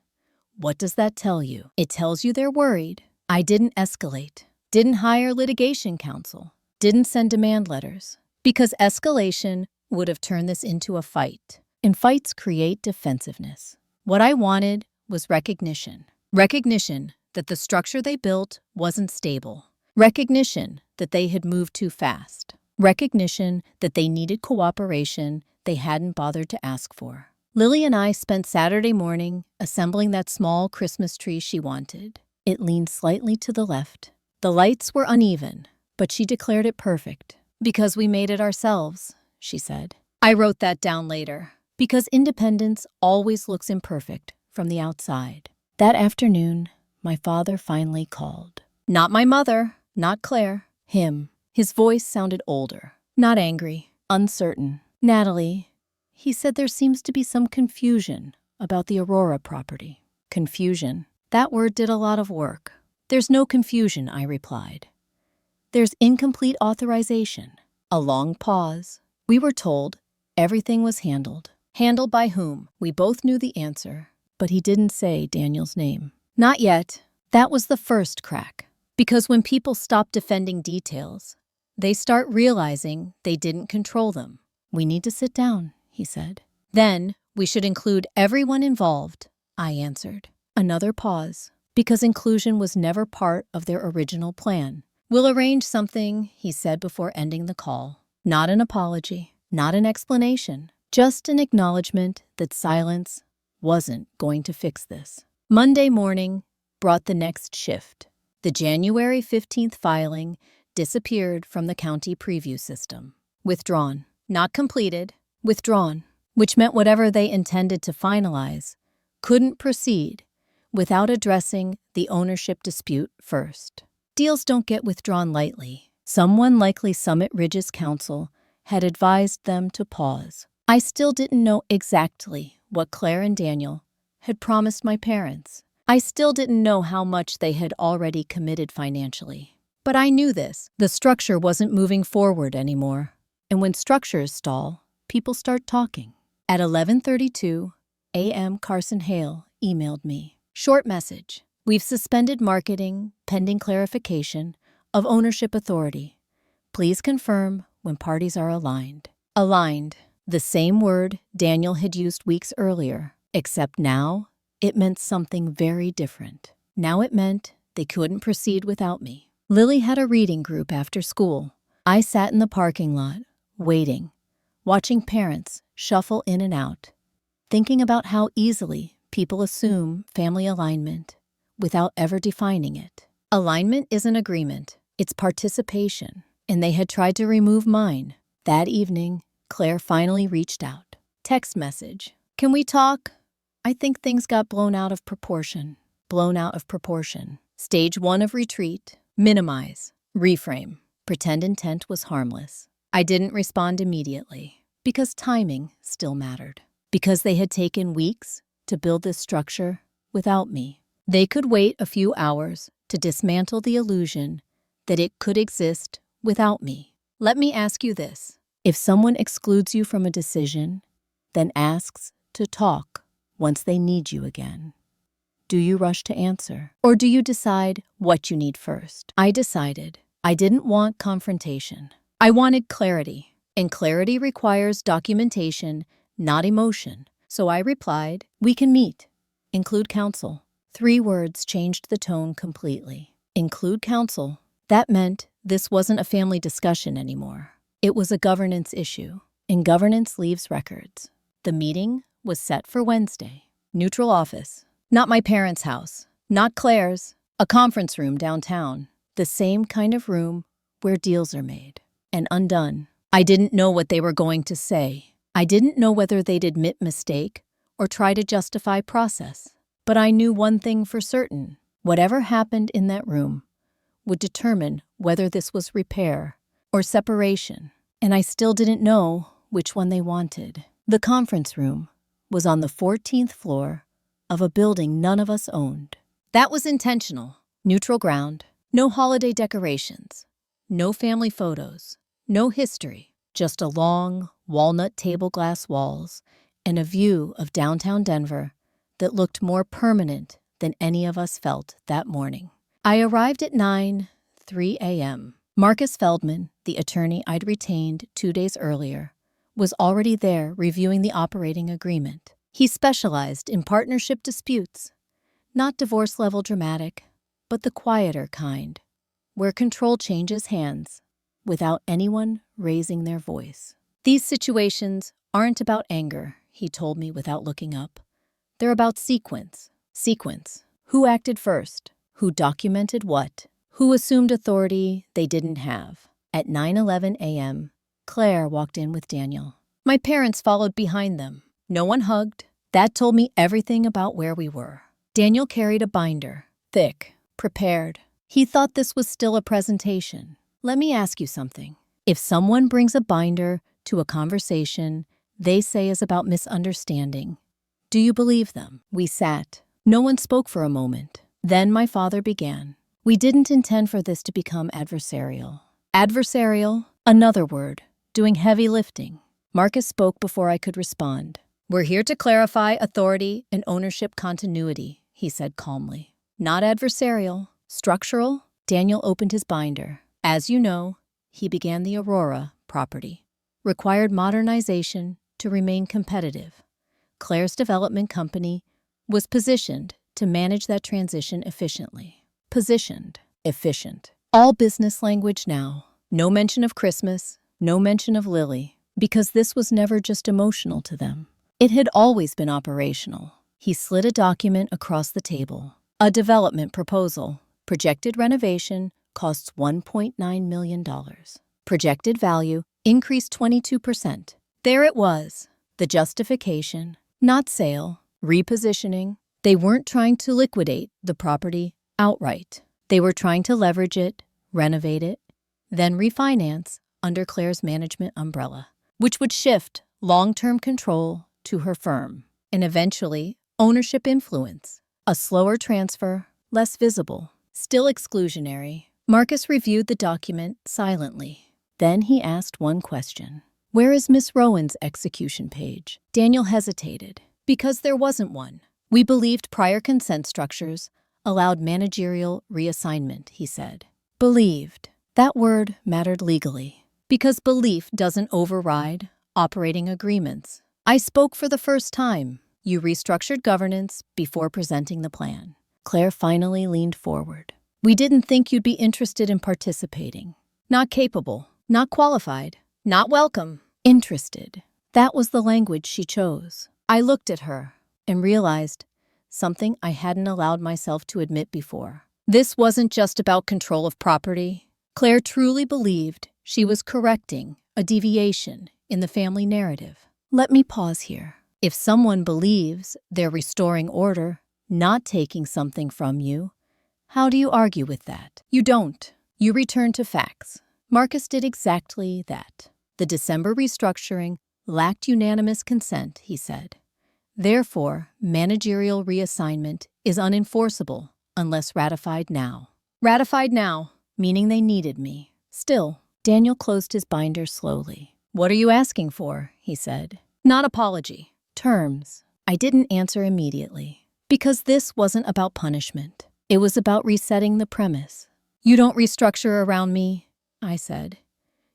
what does that tell you? It tells you they're worried. I didn't escalate, didn't hire litigation counsel, didn't send demand letters, because escalation would have turned this into a fight. And fights create defensiveness. What I wanted was recognition. Recognition that the structure they built wasn't stable. Recognition that they had moved too fast. Recognition that they needed cooperation they hadn't bothered to ask for. Lily and I spent Saturday morning assembling that small Christmas tree she wanted. It leaned slightly to the left. The lights were uneven, but she declared it perfect. Because we made it ourselves, she said. I wrote that down later. Because independence always looks imperfect from the outside. That afternoon, my father finally called. Not my mother, not Claire, him. His voice sounded older, not angry, uncertain. Natalie, he said there seems to be some confusion about the Aurora property. Confusion. That word did a lot of work. There's no confusion, I replied. There's incomplete authorization. A long pause. We were told everything was handled. Handled by whom? We both knew the answer, but he didn't say Daniel's name. Not yet. That was the first crack. Because when people stop defending details, they start realizing they didn't control them. We need to sit down, he said. Then we should include everyone involved, I answered. Another pause, because inclusion was never part of their original plan. We'll arrange something, he said before ending the call. Not an apology, not an explanation, just an acknowledgement that silence wasn't going to fix this. Monday morning brought the next shift. The January 15th filing disappeared from the county preview system. Withdrawn. Not completed. Withdrawn. Which meant whatever they intended to finalize couldn't proceed without addressing the ownership dispute first. Deals don't get withdrawn lightly. Someone, likely Summit Ridge's counsel, had advised them to pause. I still didn't know exactly what Claire and Daniel had promised my parents. I still didn't know how much they had already committed financially. But I knew this. The structure wasn't moving forward anymore. And when structures stall, people start talking. At 11:32 a.m., Carson Hale emailed me. Short message. We've suspended marketing pending clarification of ownership authority. Please confirm when parties are aligned. Aligned. The same word Daniel had used weeks earlier, except now it meant something very different. Now it meant they couldn't proceed without me. Lily had a reading group after school. I sat in the parking lot, waiting, watching parents shuffle in and out, thinking about how easily people assume family alignment without ever defining it. Alignment isn't agreement, it's participation, and they had tried to remove mine. That evening, Claire finally reached out. Text message. Can we talk? I think things got blown out of proportion. Blown out of proportion. Stage 1 of retreat. Minimize. Reframe. Pretend intent was harmless. I didn't respond immediately because timing still mattered. Because they had taken weeks to build this structure without me. They could wait a few hours to dismantle the illusion that it could exist without me. Let me ask you this. If someone excludes you from a decision, then asks to talk once they need you again, do you rush to answer? Or do you decide what you need first? I decided I didn't want confrontation. I wanted clarity, and clarity requires documentation, not emotion. So I replied, we can meet. Include counsel. 3 words changed the tone completely. Include counsel. That meant this wasn't a family discussion anymore. It was a governance issue, and governance leaves records. The meeting was set for Wednesday. Neutral office. Not my parents' house. Not Claire's. A conference room downtown. The same kind of room where deals are made and undone. I didn't know what they were going to say. I didn't know whether they'd admit mistake or try to justify process. But I knew one thing for certain. Whatever happened in that room would determine whether this was repair or separation. And I still didn't know which one they wanted. The conference room was on the 14th floor of a building none of us owned. That was intentional. Neutral ground, no holiday decorations, no family photos, no history, just a long, walnut table glass walls and a view of downtown Denver that looked more permanent than any of us felt that morning. I arrived at 9:03 a.m. Marcus Feldman, the attorney I'd retained 2 days earlier, was already there reviewing the operating agreement. He specialized in partnership disputes, not divorce-level dramatic, but the quieter kind, where control changes hands without anyone raising their voice. These situations aren't about anger, he told me without looking up. They're about sequence. Sequence. Who acted first? Who documented what? Who assumed authority they didn't have? At 9:11 a.m., Claire walked in with Daniel. My parents followed behind them. No one hugged. That told me everything about where we were. Daniel carried a binder, thick, prepared. He thought this was still a presentation. Let me ask you something. If someone brings a binder to a conversation they say is about misunderstanding, do you believe them? We sat. No one spoke for a moment. Then my father began. We didn't intend for this to become adversarial. Adversarial? Another word. Doing heavy lifting. Marcus spoke before I could respond. We're here to clarify authority and ownership continuity, he said calmly. Not adversarial. Structural? Daniel opened his binder. As you know, he began the Aurora property. Required modernization to remain competitive. Claire's development company was positioned to manage that transition efficiently. Positioned. Efficient. All business language now. No mention of Christmas, no mention of Lily, because this was never just emotional to them. It had always been operational. He slid a document across the table. A development proposal. Projected renovation costs $1.9 million. Projected value increased 22%. There it was. The justification. Not sale. Repositioning. They weren't trying to liquidate the property outright. They were trying to leverage it, renovate it, then refinance under Claire's management umbrella, which would shift long-term control to her firm and eventually ownership influence. A slower transfer, less visible, still exclusionary. Marcus reviewed the document silently. Then he asked one question. Where is Miss Rowan's execution page? Daniel hesitated. Because there wasn't one. We believed prior consent structures allowed managerial reassignment, he said. Believed. That word mattered legally. Because belief doesn't override operating agreements. I spoke for the first time. You restructured governance before presenting the plan. Claire finally leaned forward. We didn't think you'd be interested in participating. Not capable. Not qualified. Not welcome. Interested. That was the language she chose. I looked at her and realized something I hadn't allowed myself to admit before. This wasn't just about control of property. Claire truly believed she was correcting a deviation in the family narrative. Let me pause here. If someone believes they're restoring order, not taking something from you, how do you argue with that? You don't. You return to facts. Marcus did exactly that. The December restructuring lacked unanimous consent, he said. Therefore, managerial reassignment is unenforceable unless ratified now. Ratified now, meaning they needed me. Still, Daniel closed his binder slowly. What are you asking for? He said. Not apology. Terms. I didn't answer immediately. Because this wasn't about punishment. It was about resetting the premise. You don't restructure around me, I said.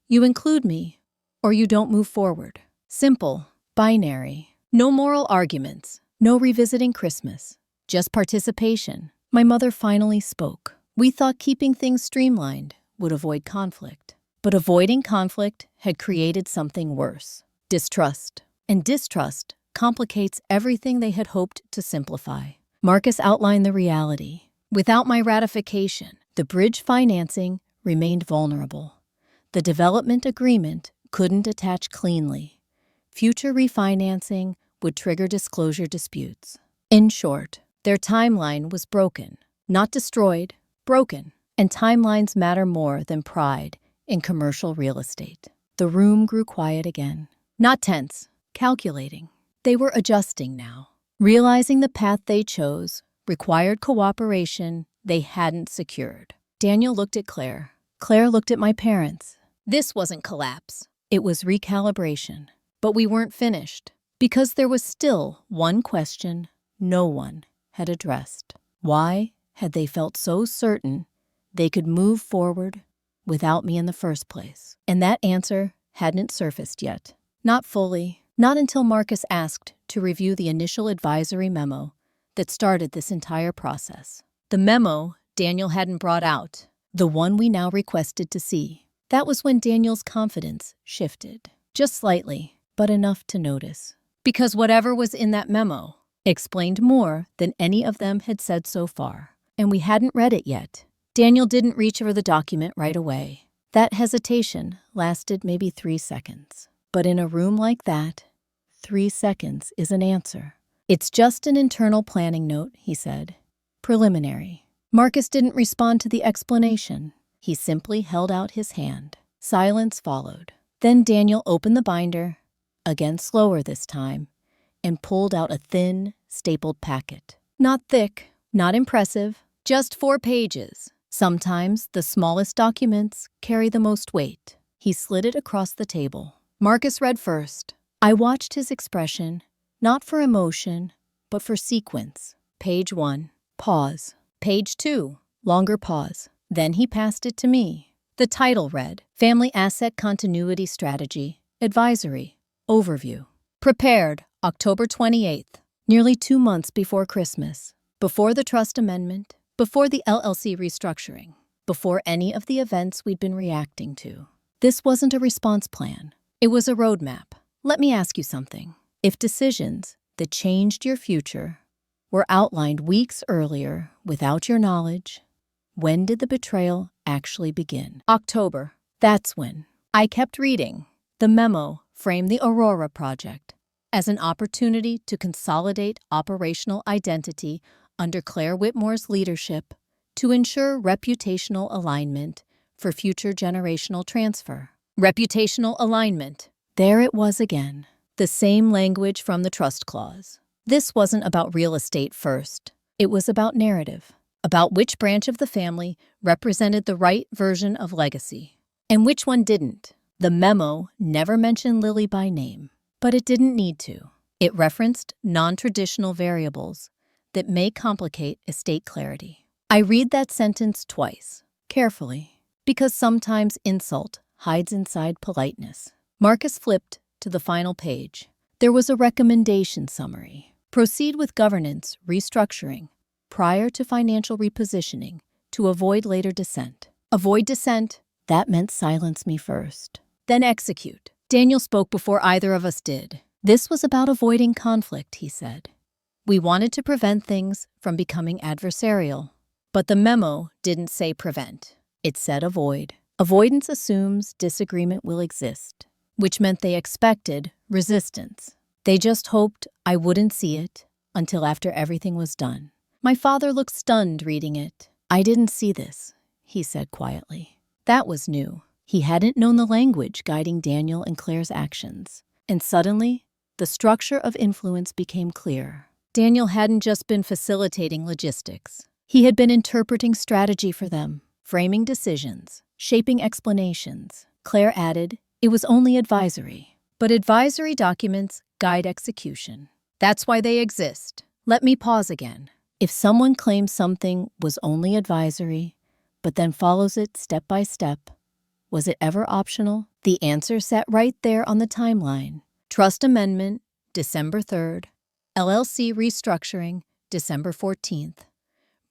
You include me, or you don't move forward. Simple. Binary. No moral arguments. No revisiting Christmas. Just participation. My mother finally spoke. We thought keeping things streamlined would avoid conflict. But avoiding conflict had created something worse. Distrust. And distrust complicates everything they had hoped to simplify. Marcus outlined the reality. Without my ratification, the bridge financing remained vulnerable. The development agreement couldn't attach cleanly. Future refinancing would trigger disclosure disputes. In short, their timeline was broken. Not destroyed, broken. And timelines matter more than pride in commercial real estate. The room grew quiet again. Not tense, calculating. They were adjusting now, realizing the path they chose required cooperation they hadn't secured. Daniel looked at Claire. Claire looked at my parents. This wasn't collapse. It was recalibration. But we weren't finished, because there was still one question no one had addressed. Why had they felt so certain they could move forward without me in the first place? And that answer hadn't surfaced yet. Not fully, not until Marcus asked to review the initial advisory memo that started this entire process. The memo Daniel hadn't brought out, the one we now requested to see. That was when Daniel's confidence shifted. Just slightly, but enough to notice. Because whatever was in that memo explained more than any of them had said so far. And we hadn't read it yet. Daniel didn't reach for the document right away. That hesitation lasted maybe 3 seconds. But in a room like that, 3 seconds is an answer. It's just an internal planning note, he said. Preliminary. Marcus didn't respond to the explanation. He simply held out his hand. Silence followed. Then Daniel opened the binder, again slower this time, and pulled out a thin, stapled packet. Not thick, not impressive, just 4 pages. Sometimes the smallest documents carry the most weight. He slid it across the table. Marcus read first. I watched his expression, not for emotion, but for sequence. Page 1, pause. Page 2, longer pause. Then he passed it to me. The title read, Family Asset Continuity Strategy, Advisory, Overview. Prepared, October 28th, nearly 2 months before Christmas, before the trust amendment, before the LLC restructuring, before any of the events we'd been reacting to. This wasn't a response plan. It was a roadmap. Let me ask you something. If decisions that changed your future were outlined weeks earlier without your knowledge, when did the betrayal actually begin? October. That's when. I kept reading. The memo framed the Aurora project as an opportunity to consolidate operational identity under Claire Whitmore's leadership to ensure reputational alignment for future generational transfer. Reputational alignment. There it was again. The same language from the trust clause. This wasn't about real estate first. It was about narrative, about which branch of the family represented the right version of legacy, and which one didn't. The memo never mentioned Lily by name, but it didn't need to. It referenced non-traditional variables that may complicate estate clarity. I read that sentence twice, carefully, because sometimes insult hides inside politeness. Marcus flipped to the final page. There was a recommendation summary. Proceed with governance restructuring prior to financial repositioning to avoid later dissent. Avoid dissent? That meant silence me first. Then execute. Daniel spoke before either of us did. This was about avoiding conflict, he said. We wanted to prevent things from becoming adversarial. But the memo didn't say prevent. It said avoid. Avoidance assumes disagreement will exist, which meant they expected resistance. They just hoped I wouldn't see it until after everything was done. My father looked stunned reading it. I didn't see this, he said quietly. That was new. He hadn't known the language guiding Daniel and Claire's actions. And suddenly, the structure of influence became clear. Daniel hadn't just been facilitating logistics. He had been interpreting strategy for them, framing decisions, shaping explanations. Claire added, it was only advisory. But advisory documents guide execution. That's why they exist. Let me pause again. If someone claims something was only advisory, but then follows it step by step, was it ever optional? The answer sat right there on the timeline. Trust amendment, December 3rd. LLC restructuring, December 14th.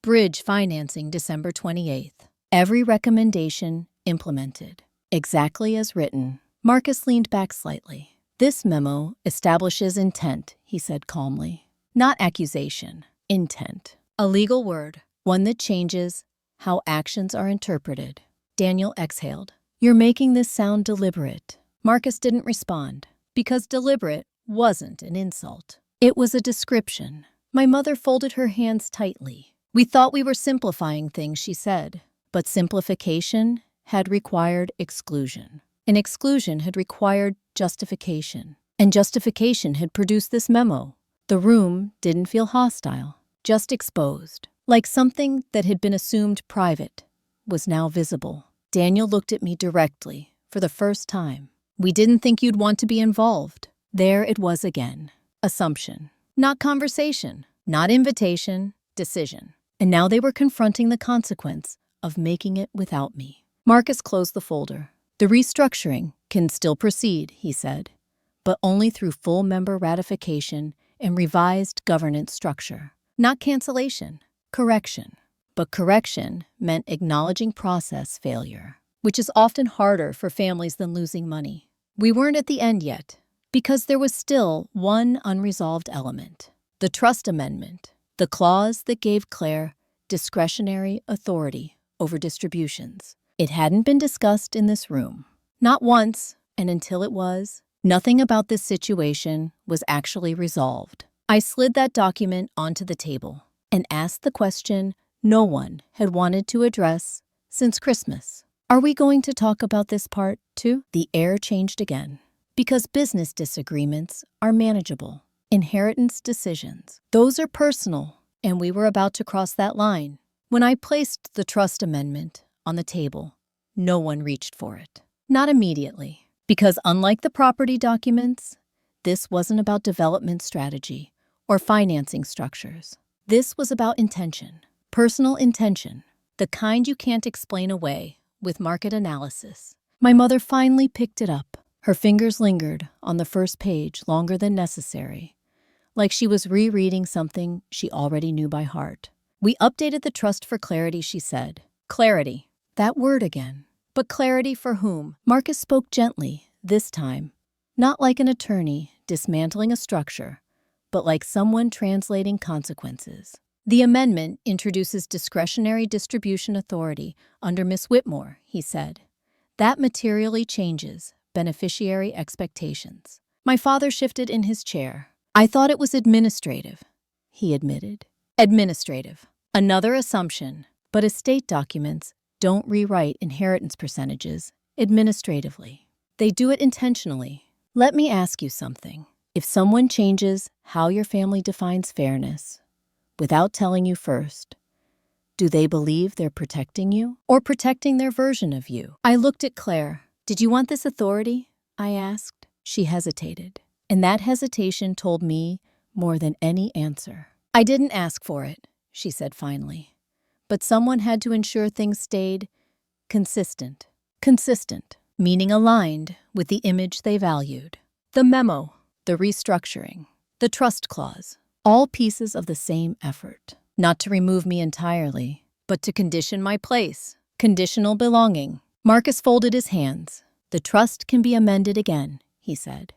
Bridge financing, December 28th. Every recommendation implemented. Exactly as written. Marcus leaned back slightly. This memo establishes intent, he said calmly. Not accusation. Intent. A legal word. One that changes how actions are interpreted. Daniel exhaled. You're making this sound deliberate. Marcus didn't respond, because deliberate wasn't an insult. It was a description. My mother folded her hands tightly. We thought we were simplifying things, she said. But simplification had required exclusion. And exclusion had required justification. And justification had produced this memo. The room didn't feel hostile, just exposed. Like something that had been assumed private was now visible. Daniel looked at me directly for the first time. We didn't think you'd want to be involved. There it was again. Assumption. Not conversation. Not invitation. Decision. And now they were confronting the consequence of making it without me. Marcus closed the folder. The restructuring can still proceed, he said, but only through full member ratification and revised governance structure. Not cancellation. Correction. But correction meant acknowledging process failure, which is often harder for families than losing money. We weren't at the end yet, because there was still one unresolved element. The trust amendment, the clause that gave Claire discretionary authority over distributions. It hadn't been discussed in this room. Not once, and until it was, nothing about this situation was actually resolved. I slid that document onto the table and asked the question no one had wanted to address since Christmas. Are we going to talk about this part, too? The air changed again. Because business disagreements are manageable. Inheritance decisions, those are personal, and we were about to cross that line. When I placed the trust amendment on the table, no one reached for it. Not immediately. Because unlike the property documents, this wasn't about development strategy or financing structures. This was about intention. Personal intention, the kind you can't explain away with market analysis. My mother finally picked it up. Her fingers lingered on the first page longer than necessary, like she was rereading something she already knew by heart. We updated the trust for clarity, she said. Clarity. That word again. But clarity for whom? Marcus spoke gently, this time. Not like an attorney dismantling a structure, but like someone translating consequences. The amendment introduces discretionary distribution authority under Miss Whitmore, he said. That materially changes beneficiary expectations. My father shifted in his chair. I thought it was administrative, he admitted. Administrative. Another assumption, but estate documents don't rewrite inheritance percentages administratively. They do it intentionally. Let me ask you something. If someone changes how your family defines fairness, without telling you first, do they believe they're protecting you or protecting their version of you? I looked at Claire. Did you want this authority? I asked. She hesitated, and that hesitation told me more than any answer. I didn't ask for it, she said finally, but someone had to ensure things stayed consistent. Consistent, meaning aligned with the image they valued. The memo, the restructuring, the trust clause, all pieces of the same effort. Not to remove me entirely, but to condition my place. Conditional belonging. Marcus folded his hands. The trust can be amended again, he said.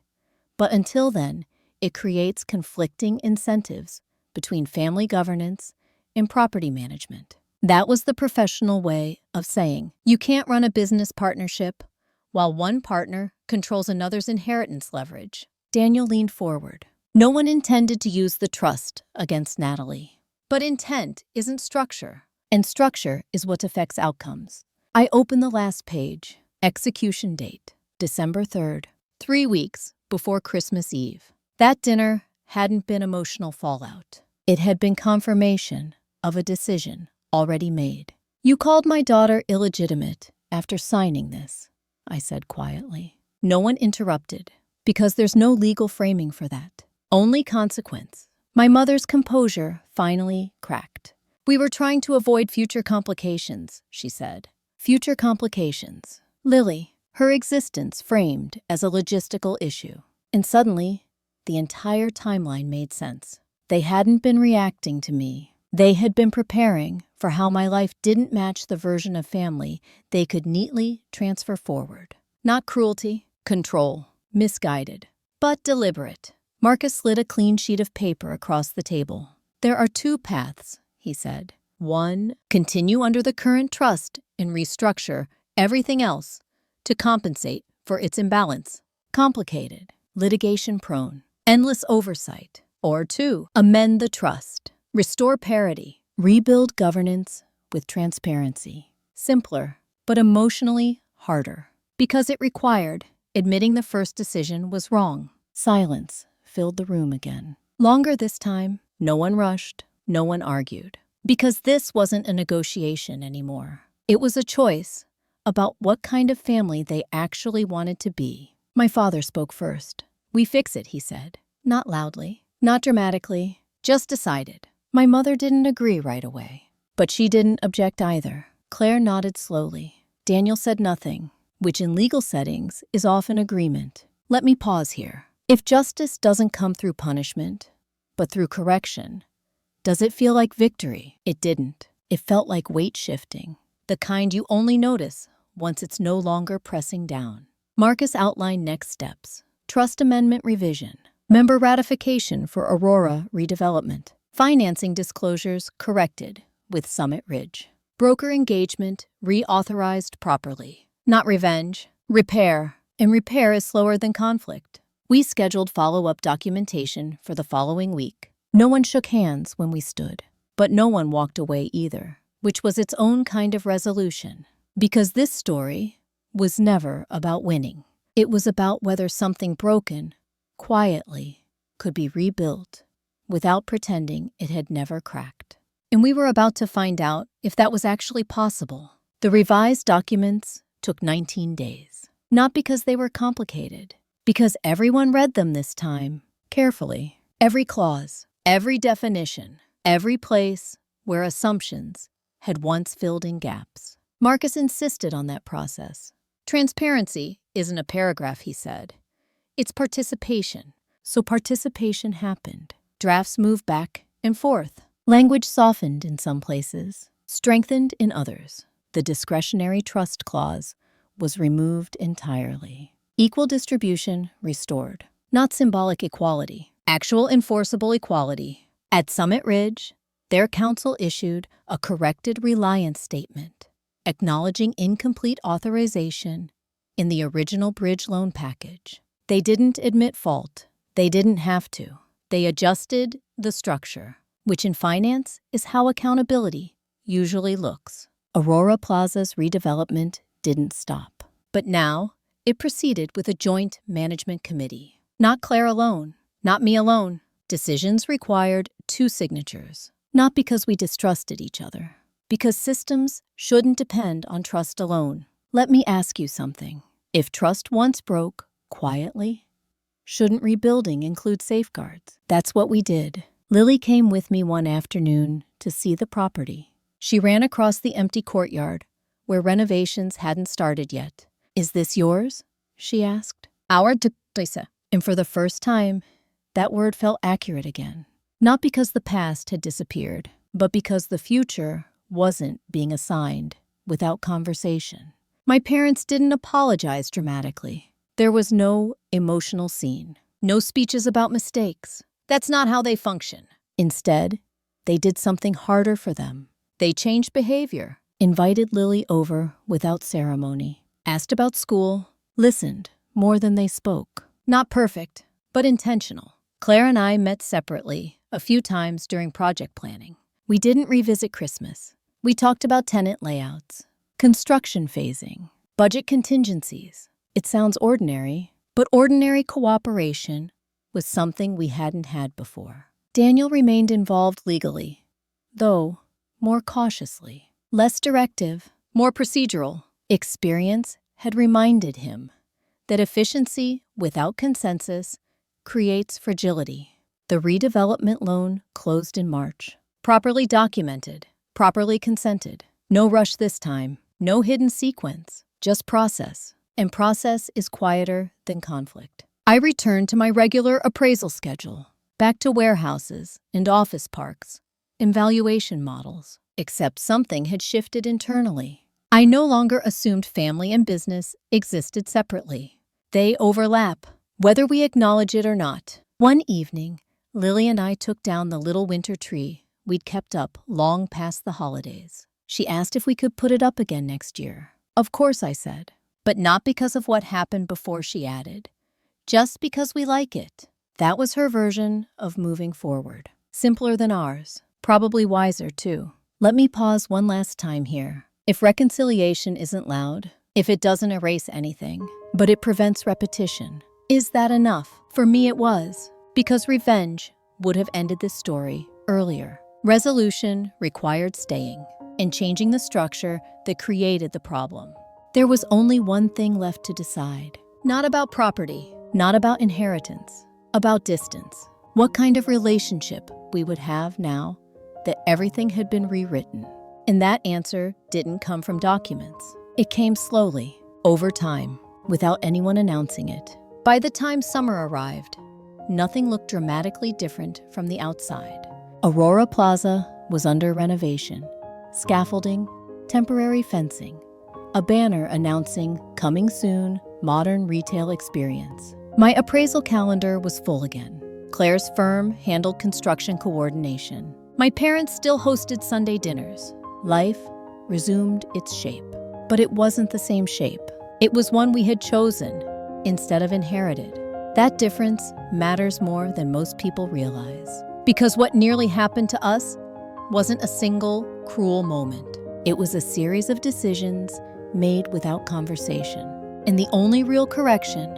But until then, it creates conflicting incentives between family governance and property management. That was the professional way of saying, you can't run a business partnership while one partner controls another's inheritance leverage. Daniel leaned forward. No one intended to use the trust against Natalie. But intent isn't structure, and structure is what affects outcomes. I opened the last page. Execution date, December 3rd, 3 weeks before Christmas Eve. That dinner hadn't been emotional fallout. It had been confirmation of a decision already made. You called my daughter illegitimate after signing this, I said quietly. No one interrupted, because there's no legal framing for that. Only consequence. My mother's composure finally cracked. We were trying to avoid future complications, she said. Future complications. Lily, her existence framed as a logistical issue. And suddenly, the entire timeline made sense. They hadn't been reacting to me. They had been preparing for how my life didn't match the version of family they could neatly transfer forward. Not cruelty, control, misguided, but deliberate. Marcus slid a clean sheet of paper across the table. There are 2 paths, he said. 1, continue under the current trust and restructure everything else to compensate for its imbalance. Complicated, litigation-prone, endless oversight. Or 2, amend the trust, restore parity, rebuild governance with transparency. Simpler, but emotionally harder, because it required admitting the first decision was wrong. Silence filled the room again. Longer this time, no one rushed, no one argued. Because this wasn't a negotiation anymore. It was a choice about what kind of family they actually wanted to be. My father spoke first. "We fix it," he said. Not loudly, not dramatically, just decided. My mother didn't agree right away, but she didn't object either. Claire nodded slowly. Daniel said nothing, which in legal settings is often agreement. Let me pause here. If justice doesn't come through punishment, but through correction, does it feel like victory? It didn't. It felt like weight shifting, the kind you only notice once it's no longer pressing down. Marcus outlined next steps: trust amendment revision, member ratification for Aurora redevelopment, financing disclosures corrected with Summit Ridge, broker engagement reauthorized properly, not revenge, repair, and repair is slower than conflict. We scheduled follow-up documentation for the following week. No one shook hands when we stood, but no one walked away either, which was its own kind of resolution. Because this story was never about winning. It was about whether something broken, quietly, could be rebuilt without pretending it had never cracked. And we were about to find out if that was actually possible. The revised documents took 19 days. Not because they were complicated, because everyone read them this time carefully. Every clause, every definition, every place where assumptions had once filled in gaps. Marcus insisted on that process. Transparency isn't a paragraph, he said. It's participation. So participation happened. Drafts moved back and forth. Language softened in some places, strengthened in others. The discretionary trust clause was removed entirely. Equal distribution restored. Not symbolic equality. Actual enforceable equality. At Summit Ridge, their council issued a corrected reliance statement, acknowledging incomplete authorization in the original bridge loan package. They didn't admit fault. They didn't have to. They adjusted the structure, which in finance is how accountability usually looks. Aurora Plaza's redevelopment didn't stop. But now, it proceeded with a joint management committee. Not Claire alone. Not me alone. Decisions required 2 signatures. Not because we distrusted each other. Because systems shouldn't depend on trust alone. Let me ask you something. If trust once broke, quietly, shouldn't rebuilding include safeguards? That's what we did. Lily came with me one afternoon to see the property. She ran across the empty courtyard, where renovations hadn't started yet. "Is this yours?" she asked. "Our Lisa." And for the first time, that word felt accurate again. Not because the past had disappeared, but because the future wasn't being assigned without conversation. My parents didn't apologize dramatically. There was no emotional scene, no speeches about mistakes. That's not how they function. Instead, they did something harder for them. They changed behavior, invited Lily over without ceremony, asked about school, listened more than they spoke. Not perfect, but intentional. Claire and I met separately a few times during project planning. We didn't revisit Christmas. We talked about tenant layouts, construction phasing, budget contingencies. It sounds ordinary, but ordinary cooperation was something we hadn't had before. Daniel remained involved legally, though more cautiously. Less directive, more procedural. Experience had reminded him that efficiency without consensus creates fragility. The redevelopment loan closed in March. Properly documented, properly consented. No rush this time, no hidden sequence, just process. And process is quieter than conflict. I returned to my regular appraisal schedule, back to warehouses and office parks, and valuation models. Except something had shifted internally. I no longer assumed family and business existed separately. They overlap, whether we acknowledge it or not. One evening, Lily and I took down the little winter tree we'd kept up long past the holidays. She asked if we could put it up again next year. Of course, I said. But not because of what happened before, she added. Just because we like it. That was her version of moving forward. Simpler than ours. Probably wiser, too. Let me pause one last time here. If reconciliation isn't loud, if it doesn't erase anything, but it prevents repetition, is that enough? For me, it was. Because revenge would have ended this story earlier. Resolution required staying and changing the structure that created the problem. There was only one thing left to decide. Not about property, not about inheritance, about distance. What kind of relationship we would have now that everything had been rewritten. And that answer didn't come from documents. It came slowly, over time, without anyone announcing it. By the time summer arrived, nothing looked dramatically different from the outside. Aurora Plaza was under renovation. Scaffolding, temporary fencing, a banner announcing coming soon, modern retail experience. My appraisal calendar was full again. Claire's firm handled construction coordination. My parents still hosted Sunday dinners. Life resumed its shape. But it wasn't the same shape. It was one we had chosen instead of inherited. That difference matters more than most people realize. Because what nearly happened to us wasn't a single cruel moment. It was a series of decisions made without conversation. And the only real correction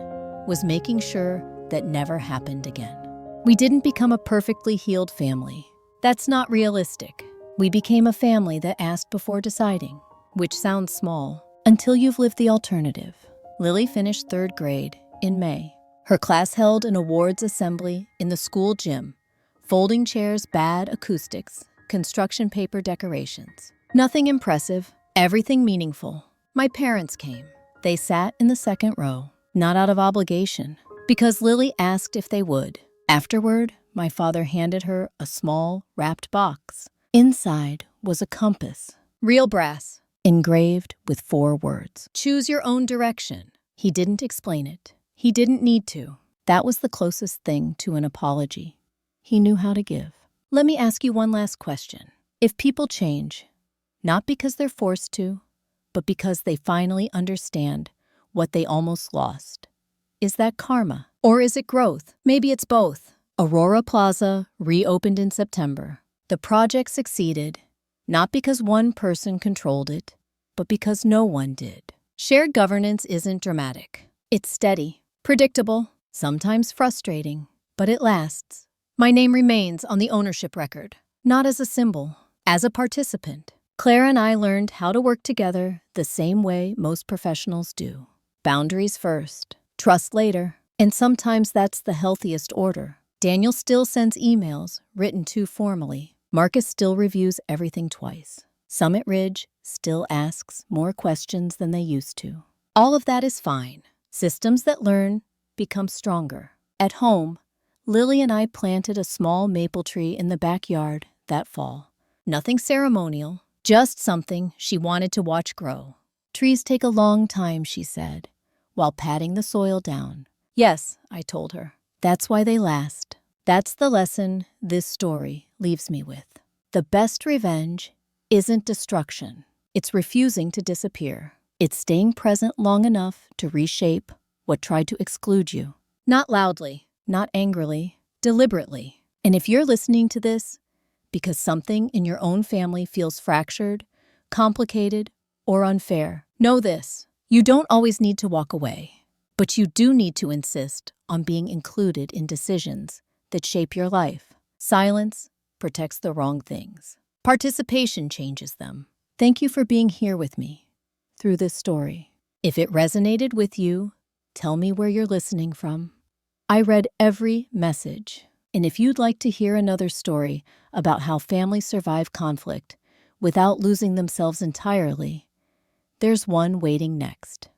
was making sure that never happened again. We didn't become a perfectly healed family. That's not realistic. We became a family that asked before deciding, which sounds small, until you've lived the alternative. Lily finished 3rd grade in May. Her class held an awards assembly in the school gym. Folding chairs, bad acoustics, construction paper decorations. Nothing impressive, everything meaningful. My parents came. They sat in the 2nd row, not out of obligation, because Lily asked if they would. Afterward, my father handed her a small, wrapped box. Inside was a compass, real brass, engraved with 4 words. Choose your own direction. He didn't explain it. He didn't need to. That was the closest thing to an apology he knew how to give. Let me ask you one last question. If people change, not because they're forced to, but because they finally understand what they almost lost, is that karma? Or is it growth? Maybe it's both. Aurora Plaza reopened in September. The project succeeded, not because one person controlled it, but because no one did. Shared governance isn't dramatic. It's steady, predictable, sometimes frustrating, but it lasts. My name remains on the ownership record, not as a symbol, as a participant. Claire and I learned how to work together the same way most professionals do. Boundaries first, trust later, and sometimes that's the healthiest order. Daniel still sends emails written too formally. Marcus still reviews everything twice. Summit Ridge still asks more questions than they used to. All of that is fine. Systems that learn become stronger. At home, Lily and I planted a small maple tree in the backyard that fall. Nothing ceremonial, just something she wanted to watch grow. Trees take a long time, she said, while patting the soil down. Yes, I told her. That's why they last. That's the lesson this story leaves me with. The best revenge isn't destruction. It's refusing to disappear. It's staying present long enough to reshape what tried to exclude you. Not loudly, not angrily, deliberately. And if you're listening to this because something in your own family feels fractured, complicated, or unfair, know this. You don't always need to walk away, but you do need to insist on being included in decisions that shape your life. Silence protects the wrong things. Participation changes them. Thank you for being here with me through this story. If it resonated with you, tell me where you're listening from. I read every message. And if you'd like to hear another story about how families survive conflict without losing themselves entirely, there's one waiting next.